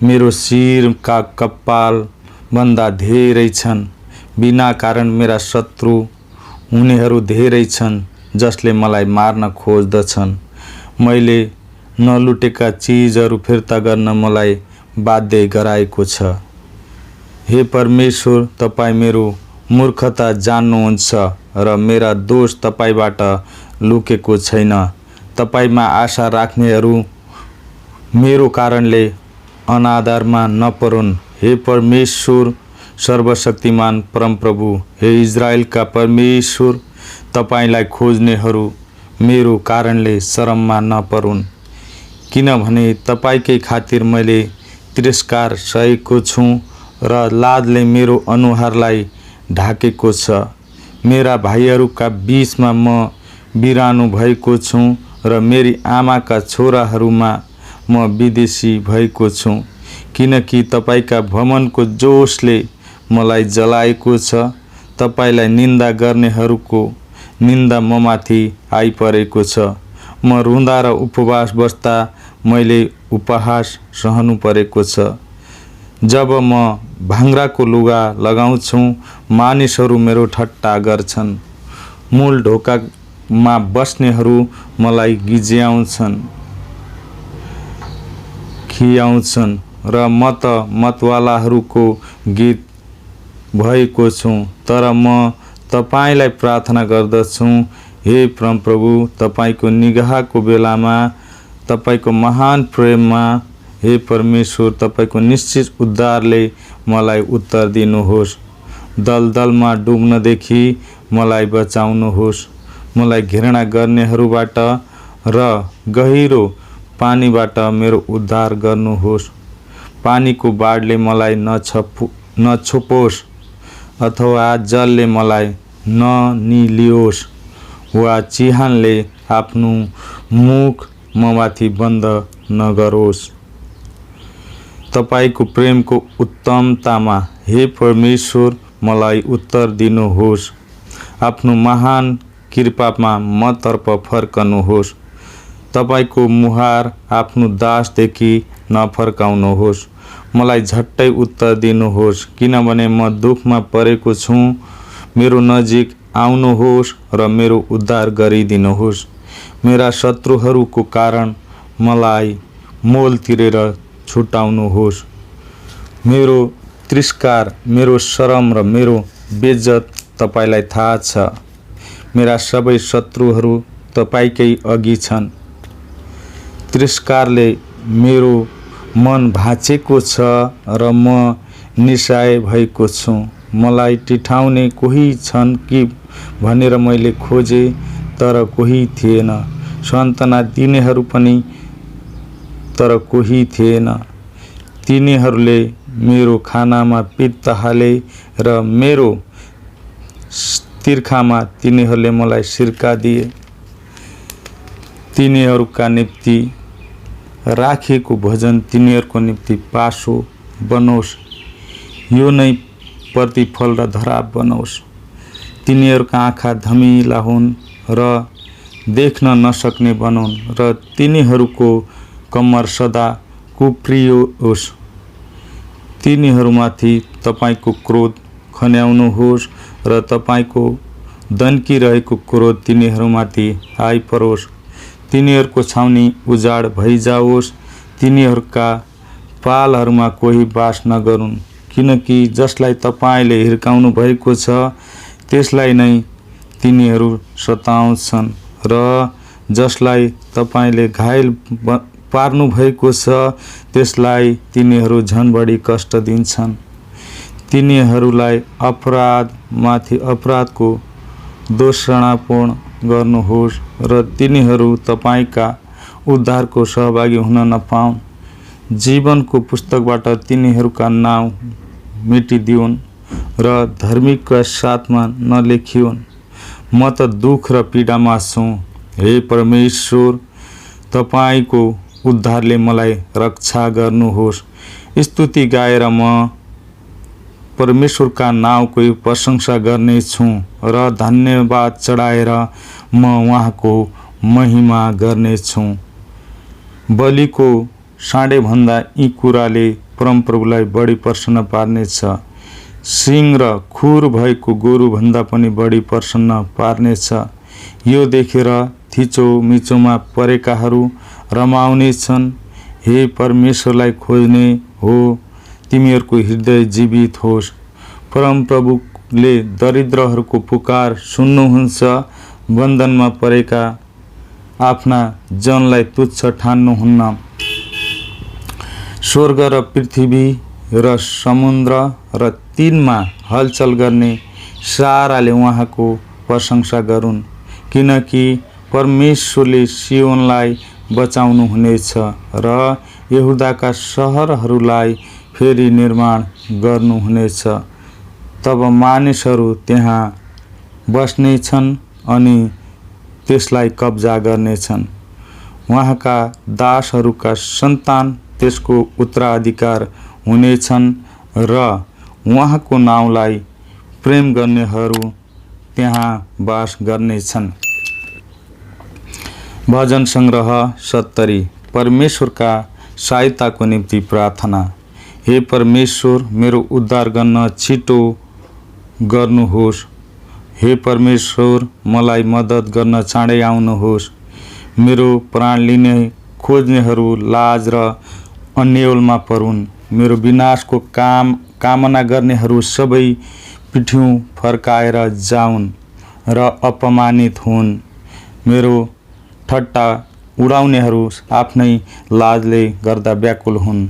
मेरो शिरका कपालभन्दा धेरै छन्। बिना कारण मेरा शत्रु हुनेहरू धेरै छन्, जसले मलाई मार्न खोज्दछन्। मैले नलुटेका चिजहरू फिर्ता गर्न मलाई बाध्य गराएको छ। हे परमेश्वर, तपाईँ मेरो मूर्खता जान्नुहुन्छ र मेरा दोष तपाईँबाट लुकेको छैन। तपाईँमा आशा राख्नेहरू मेरो कारणले अनादरमा नपरुन्। हे परमेश्वर, सर्वशक्तिमान परमप्रभु, हे इजरायलका परमेश्वर, तपाईँलाई खोज्नेहरू मेरो कारणले शरममा नपरुन्। किनभने तपाईँकै खातिर मैले तिरस्कार सहेको छु र लाजले मेरो अनुहारलाई ढाकेको छ। मेरा भाइहरूका बीचमा म बिरानो भएको छु र मेरी आमाका छोराहरूमा म विदेशी भएको छु। किनकि तपाईँका भ्रमणको जोसले मलाई जलाएको छ। तपाईँलाई निन्दा गर्नेहरूको निन्दा ममाथि आइपरेको छ। म रुँदा र उपवास बस्दा मैले उपहास सहनु परेको छ। जब म भाङ्राको लुगा लगाउँछु, मानिसहरू मेरो ठट्टा गर्छन्। मूल ढोकामा बस्नेहरू मलाई गिज्याउँछन्, खियाउँछन् र मतवालाहरूको गीत भएको छु, तर म तपाईलाई प्रार्थना गर्दछु। हे परमप्रभु, तपाईको निगाहको बेलामा, तपाईको महान प्रेममा, हे परमेश्वर, तपाईको निश्चित उद्धारले मलाई उत्तर दिनुहोस्। दलदलमा डुब्नदेखि मलाई बचाउनुहोस्। मलाई घृणा गर्नेहरूबाट र गहिरो पानीबाट मेरो उद्धार गर्नुहोस्। पानीको बाढले मलाई नछोपोस्, अथवा जलले मलाई ननिलियोस्, वा चिहानले आफ्नो मुख ममाथि बन्द नगरोस्। तपाईको प्रेमको उत्तमतामा, हे परमेश्वर, मलाई उत्तर दिनुहोस्। आफ्नो महान कृपामा मतर्फ फर्कनुहोस्। तपाईको मुहार आफ्नो दासदेखि नफर्काउनुहोस्। मलाई झट्टै उत्तर दिनुहोस्, किनभने म दुःखमा परेको छु। मेरो नजिक आउनुहोस् र मेरो उद्धार गरिदिनुहोस्। मेरा शत्रुहरूको कारण मलाई मोल तिरेर छुटाउनुहोस्। मेरो तिरस्कार, मेरो शरम र मेरो बेइज्जत तपाईलाई थाहा छ। मेरा सबै शत्रुहरू तपाईकै अघि छन्। तिरस्कारले मेरो मन भाँचेको छ र म निस्सहाय भएको छु। मलाई टिठाउने कोही छन् कि भनेर मैले खोजे, तर कोही थिएन। सान्त्वना दिनेहरू पनि, तर कोही थिएन। तिनीहरूले मेरो खानामा पित्त हाले र मेरो तिर्खामा तिनीहरूले मलाई सिर्का दिए। तिनीहरूका निम्ति राखिएको भोजन तिनीहरूको निम्ति पासो बनोस्। यो नै प्रतिफल र धराप बनोस्। तिनीहरूका आँखा धमिला हुन् र देख्न नसक्ने बनुन्, र तिनीहरूको कम्मर सदा कुप्रियोस्। तिनीहरूमाथि तपाईको क्रोध खन्याउनुहोस् र तपाईको दन्किरहेको क्रोध तिनीहरूमाथि आइपरोस्। तिनीहरूको छाउनी उजाड भइजाओस्। तिनीहरूका पालहरूमा कोही बास नगरून्, किनकि जसलाई तपाईले हिर्काउनु भएको छ त्यसलाई नै तिनीहरू सताउँछन्, र जसलाई तपाईले घायल पार्नु भएको छ त्यसलाई तिनीहरू झन् बढी कष्ट दिन्छन्। तिनीहरूलाई अपराध माथि अपराधको दोषारोपण गर्नुहोस्, र तिनीहरू तपाईका उद्धारको सहभागी हुन नपाउन्। जीवनको पुस्तकबाट तिनीहरूका नाउँ मेटिदिउन् र धर्मीका साथमा नलेखिउन्। म त दुःख र पीडामा छु। हे परमेश्वर, तपाईको उद्धारले मलाई रक्षा गर्नुहोस्। स्तुति गाएर म परमेश्वरका नाउँको प्रशंसा गर्नेछु र धन्यवाद चढाएर म उहाँको महिमा गर्नेछु। बलिको साँडेभन्दा यी कुराले परमप्रभुलाई बढी प्रसन्न पार्नेछ। सिंह र खुर भएको गोरुभन्दा पनि बढी प्रसन्न पार्नेछ। यो देखेर थिचो मिचोमा परेकाहरू रमाउनेछन्। हे परमेश्वरलाई खोज्ने हो, तिमीहरूको हृदय जीवित होस्। परमप्रभुले दरिद्रहरूको पुकार सुन्नुहुन्छ। बन्धनमा परेका आफ्ना जनलाई तुच्छ ठान्नुहुन्न। स्वर्ग र पृथ्वी र समुद्र र तिनमा हलचल गर्ने साराले उहाँको प्रशंसा गरून्, किनकि परमेश्वरले सियोनलाई बचाउनु हुनेछ र यहुदाका सहरहरूलाई फेरि निर्माण गर्नुहुनेछ। तब मानिसहरू त्यहाँ बस्नेछन् अनि त्यसलाई कब्जा गर्नेछन्। उहाँका दासहरूका सन्तान त्यसको उत्तराधिकार हुनेछन् र उहाँको नाउँलाई प्रेम गर्नेहरू त्यहाँ बास गर्नेछन्। भजन सङ्ग्रह 70। परमेश्वरका सहायताको निम्ति प्रार्थना। हे परमेश्वर, मेरो उद्धार गर्न छिटो गर्नुहोस्। हे परमेश्वर, मलाई मद्दत गर्न चाँडै आउनुहोस्। मेरो प्राण लिने खोज्नेहरू लाज र अन्योलमा परुन्। मेरो विनाशको काम कामना गर्नेहरू सबै पिठ्यौँ फर्काएर जाउन् र अपमानित हुन्। मेरो ठट्टा उडाउनेहरू आफ्नै लाजले गर्दा व्याकुल हुन्।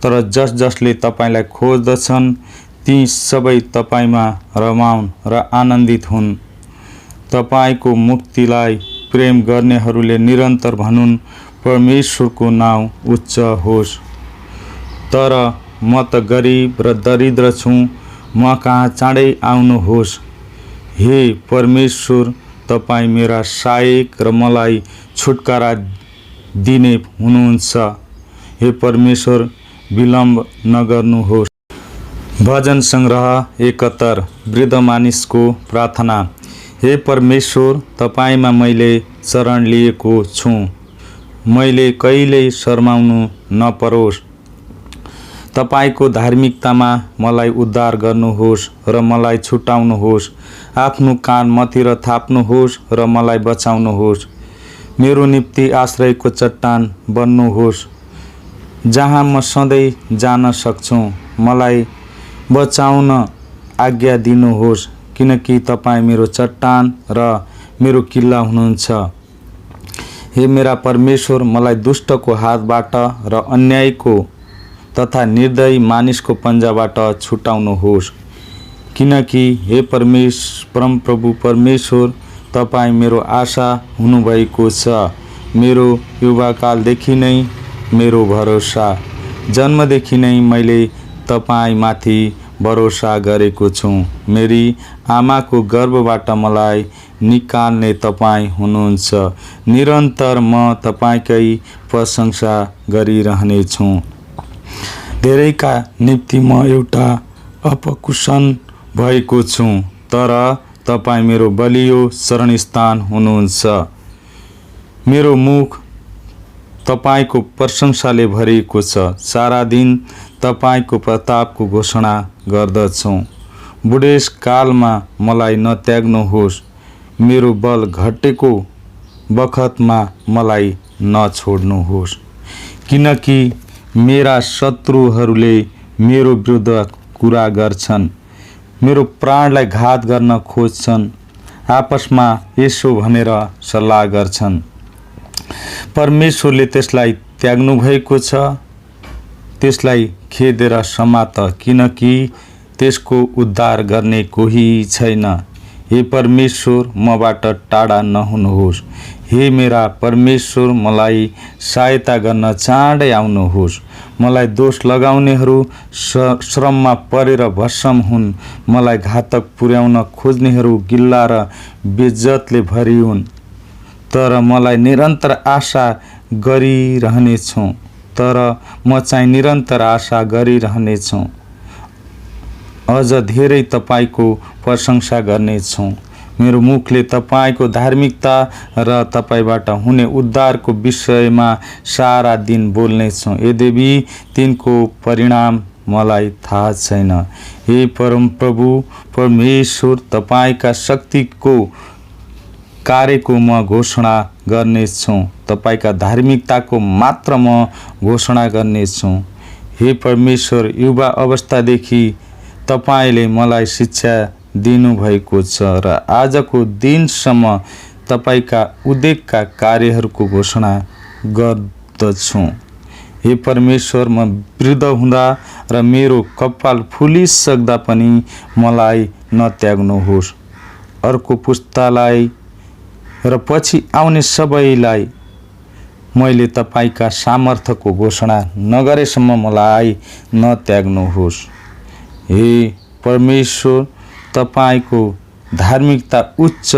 तर जस जसले तपाईँलाई खोज्दछन् ती सबै तपाईँमा रमाउन् र आनन्दित हुन्। तपाईँको मुक्तिलाई प्रेम गर्नेहरूले निरन्तर भनुन्, परमेश्वरको नाउँ उच्च होस्। तर म त गरिब र दरिद्र छु, म कहाँ चाँडै आउनुहोस्। हे परमेश्वर, तपाईँ मेरा सहायक र मलाई छुटकारा दिने हुनुहुन्छ। हे परमेश्वर, विलम्ब नगर्नुहोस्। भजन सङ्ग्रह 71 वृद्ध मानिसको प्रार्थना। हे परमेश्वर, तपाईँमा मैले शरण लिएको छु। मैले कहिल्यै शर्माउनु नपरोस्। तपाईँको धार्मिकतामा मलाई उद्धार गर्नुहोस् र मलाई छुटाउनुहोस्। आफ्नो कान मतिर थाप्नुहोस् र मलाई बचाउनुहोस्। मेरो निम्ति आश्रयको चट्टान बन्नुहोस्, जहाँ म सधैँ जान सक्छु। मलाई बचाउन आज्ञा दिनुहोस्, किनकि तपाईँ मेरो चट्टान र मेरो किल्ला हुनुहुन्छ। हे मेरा परमेश्वर, मलाई दुष्टको हातबाट र अन्यायको तथा निर्दयी मानिसको पन्जाबाट छुटाउनुहोस्। किनकि हे परमप्रभु परमेश्वर, तपाईँ मेरो आशा हुनुभएको छ। मेरो युवाकालदेखि नै मेरो भरोसा, जन्मदेखि नै मैले तपाईँमाथि भरोसा गरेको छु। मेरी आमाको गर्भबाट मलाई निकाल्ने तपाईँ हुनुहुन्छ। निरन्तर म तपाईँकै प्रशंसा गरिरहनेछु। धेरैका निम्ति म एउटा अपकुशन भएको छु, तर तपाईँ मेरो बलियो शरणस्थान हुनुहुन्छ। मेरो मुख तपाईँको प्रशंसाले भरिएको छ। सारा दिन तपाईँको प्रतापको घोषणा गर्दछु। बुढेसकालमा मलाई नत्याग्नुहोस्। मेरो बल घटेको बखतमा मलाई नछोड्नुहोस्, किनकि मेरा शत्रुहरूले मेरो विरुद्ध कुरा गर्छन्, मेरो प्राणलाई घात गर्न खोज्छन्। आपसमा यसो भनेर सल्लाह गर्छन्, परमेश्वरले त्यसलाई त्याग्नु भएको छ, त्यसलाई खेदेर समात, किनकि त्यसको उद्धार गर्ने कोही छैन। हे परमेश्वर, मबाट टाढा नहुनुहोस्। हे मेरा परमेश्वर, मलाई सहायता गर्न चाँडै आउनुहोस्। मलाई दोष लगाउनेहरू श्रममा परेर भस्म हुन्। मलाई घातक पुर्याउन खोज्नेहरू गिल्ला र बेइज्जतले भरिउन्। तर मलाई निरन्तर आशा गरिरहनेछु। निरन्तर आशा गरिरहनेछु। अझ धेरै तपाईँको प्रशंसा गर्नेछु। मेरो मुखले तपाईँको धार्मिकता र तपाईँबाट हुने उद्धारको विषयमा सारा दिन बोल्नेछु, यद्यपि तिनको परिणाम मलाई थाहा छैन। हे परमप्रभु परमेश्वर, तपाईँका शक्तिको कार्यको म घोषणा गर्नेछु। तपाईँका धार्मिकताको मात्र म घोषणा गर्नेछु। हे परमेश्वर, युवा अवस्थादेखि तपाईँले मलाई शिक्षा दिनुभएको छ र आजको दिनसम्म तपाईँका उद्योगका कार्यहरूको घोषणा गर्दछु। हे परमेश्वर, म वृद्ध हुँदा र मेरो कपाल फुलिसक्दा पनि मलाई नत्याग्नुहोस्। अर्को पुस्तालाई र पछि आउने सबैलाई मैले तपाईँका सामर्थ्यको घोषणा नगरेसम्म मलाई नत्याग्नुहोस्। हे परमेश्वर, तपाईँको धार्मिकता उच्च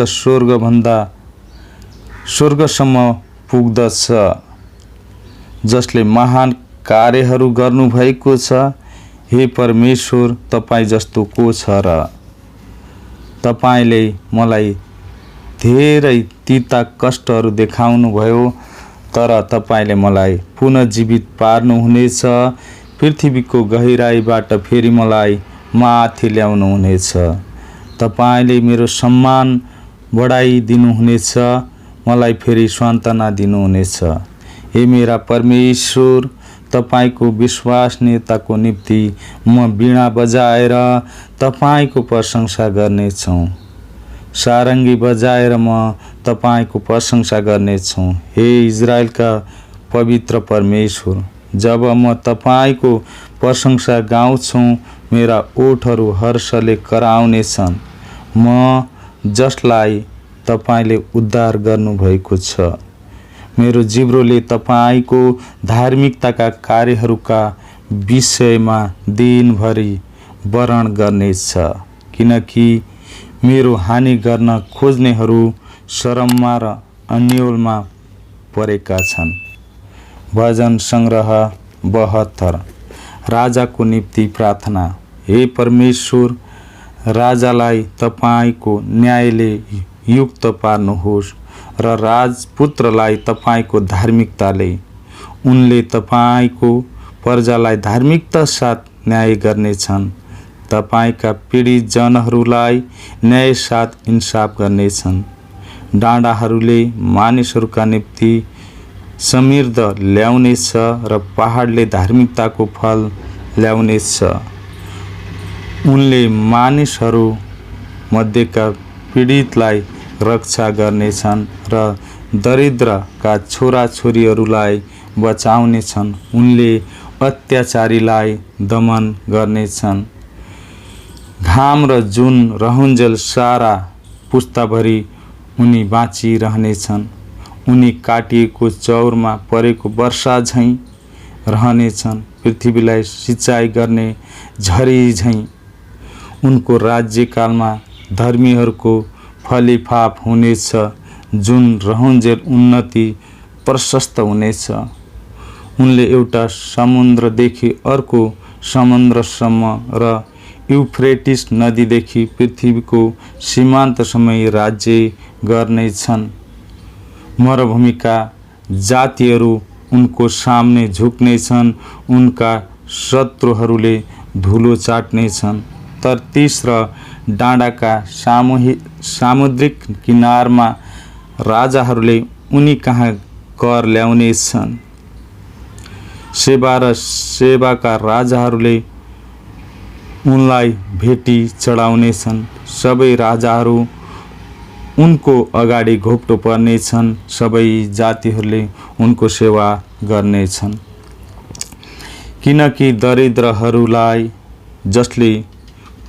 स्वर्गसम्म पुग्दछ, जसले महान कार्यहरू गर्नुभएको छ। हे परमेश्वर, तपाईँ जस्तो को छ र? तपाईँले मलाई धेरै तीता कष्टहरू देखाउनुभयो, तर तपाईँले मलाई पुनर्जीवित पार्नुहुनेछ। पृथ्वीको गहिराईबाट फेरि मलाई माथि ल्याउनुहुनेछ। तपाईँले मेरो सम्मान बढाइदिनुहुनेछ, मलाई फेरि सान्त्वना दिनुहुनेछ। हे मेरा परमेश्वर, तपाईको विश्वसनीयताको निम्ति म वीणा बजाएर तपाईको प्रशंसा गर्नेछु। सारङ्गी बजाएर म तपाईको प्रशंसा गर्नेछु। हे इजरायलका पवित्र परमेश्वर, जब म तपाईको प्रशंसा गाउँछु, मेरा ओठहरू हर्षले कराउनेछन्। म जसलाई तपाईले उद्धार गर्नुभएको छ, मेरो जिब्रोले तपाईको धार्मिकताका कार्यहरूका विषयमा दिनभरि वर्णन गर्नेछ, किनकि मेरो हानि गर्न खोज्नेहरू शरममा र अन्योलमा परेका छन्। भजन संग्रह 72। राजाको निम्ति प्रार्थना। हे परमेश्वर, राजालाई तपाईको न्यायले युक्त पार्नुहोस् र राजपुत्रलाई तपाईको धार्मिकताले। उनले तपाईको प्रजालाई धार्मिकता साथ न्याय गर्नेछन्। तपाईका पीडित जनहरूलाई न्याय साथ इन्साफ गर्नेछन्। डाँडाहरूले मानिसहरूका निम्ति समृद्ध ल्याउनेछ र पहाडले धार्मिकताको फल ल्याउनेछ। उनले मानिसहरू मध्येका पीडितलाई रक्षा गर्नेछन् र दरिद्रका छोराछोरीहरूलाई बचाउनेछन्। उनले अत्याचारीलाई दमन गर्नेछन्। घाम र जुन रहन्जेल सारा पुस्ताभरि उनी बाँचिरहनेछन्। उनी काटिएको चौरमा परेको वर्षा झैँ रहनेछन्, पृथ्वीलाई सिँचाइ गर्ने झरी झैँ। उनको राज्यकालमा धर्मीहरूको फलिफाप हुनेछ, जुन रहन्जेल उन्नति प्रशस्त हुनेछ। उनले एउटा समुद्रदेखि अर्को समुद्रसम्म र युफ्रेटिस नदीदेखि पृथ्वीको सीमान्तसम्म राज्य गर्नेछन्। मरुभूमिका जातिहरू उनको सामने झुक्नेछन्, उनका शत्रुहरूले धुलो चाट्नेछन्। तर्तीस र डाँडाका सामुद्रिक किनारमा राजाहरूले उनी कहाँ कर ल्याउनेछन्। सेबा र सेबाका राजाहरूले उनलाई भेटी चढाउनेछन्। सबै राजाहरू उनको अगाडि घोप्टो पर्नेछन्। सबै जातिहरूले उनको सेवा गर्नेछन्। किनकि दरिद्रहरूलाई जसले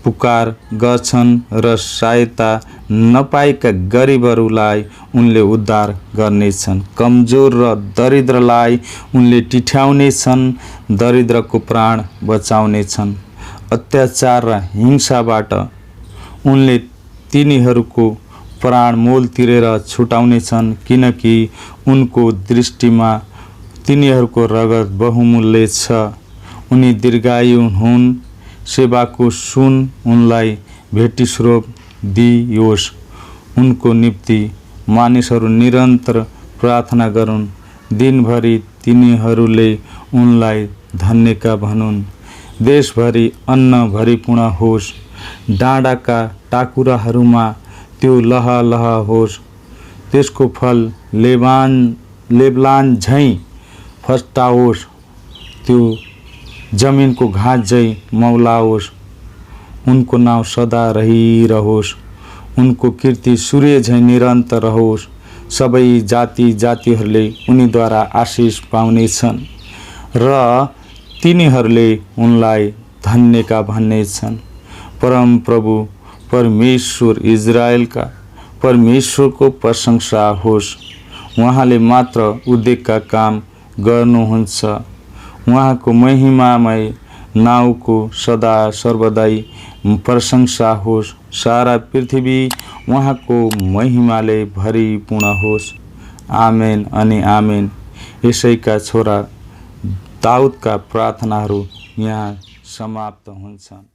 पुकार गर्छन् र सहायता नपाएका गरिबहरूलाई उनले उद्धार गर्नेछन्। कमजोर र दरिद्रलाई उनले टिठ्याउनेछन्, दरिद्रको प्राण बचाउनेछन्। अत्याचार र हिंसाबाट उनले तिनीहरूको प्राण मोल तिरेर छुटाउनेछन्, किनकि उनको दृष्टिमा तिनीहरूको रगत बहुमूल्य छ। उनी दीर्घायु हुन्। सेवाको सुन उनलाई भेटी स्वरूप दिइयोस्। उनको निम्ति मानिसहरू निरन्तर प्रार्थना गरून्। दिनभरि तिनीहरूले उनलाई धन्यका भनुन्। देशभरि अन्न भरिपूर्ण होस्। डाँडाका टाकुराहरूमा त्यो लहलह होस्। त्यसको फल लेबलान झैँ फस्टाओस्। त्यो जमिनको घाँस झैँ मौलाओस्। उनको नाउँ सदा रहिरहोस्। उनको कीर्ति सूर्य झैँ निरन्तर रहोस्। सबै जातिहरूले उनीद्वारा आशिष पाउनेछन् र तिनीहरूले उनलाई धन्यका भन्नेछन्। परम प्रभु परमेश्वर इजरायलका परमेश्वरको प्रशंसा होस्। उहाँले मात्र उद्धारका काम गर्नुहुन्छ। उहाँको महिमामय नाउँको सदा सर्वदै प्रशंसा होस्। सारा पृथ्वी उहाँको महिमाले भरिपूर्ण होस्। आमेन अनि आमेन। यसैका छोरा दाउदका प्रार्थनाहरू यहाँ समाप्त हुन्छन्।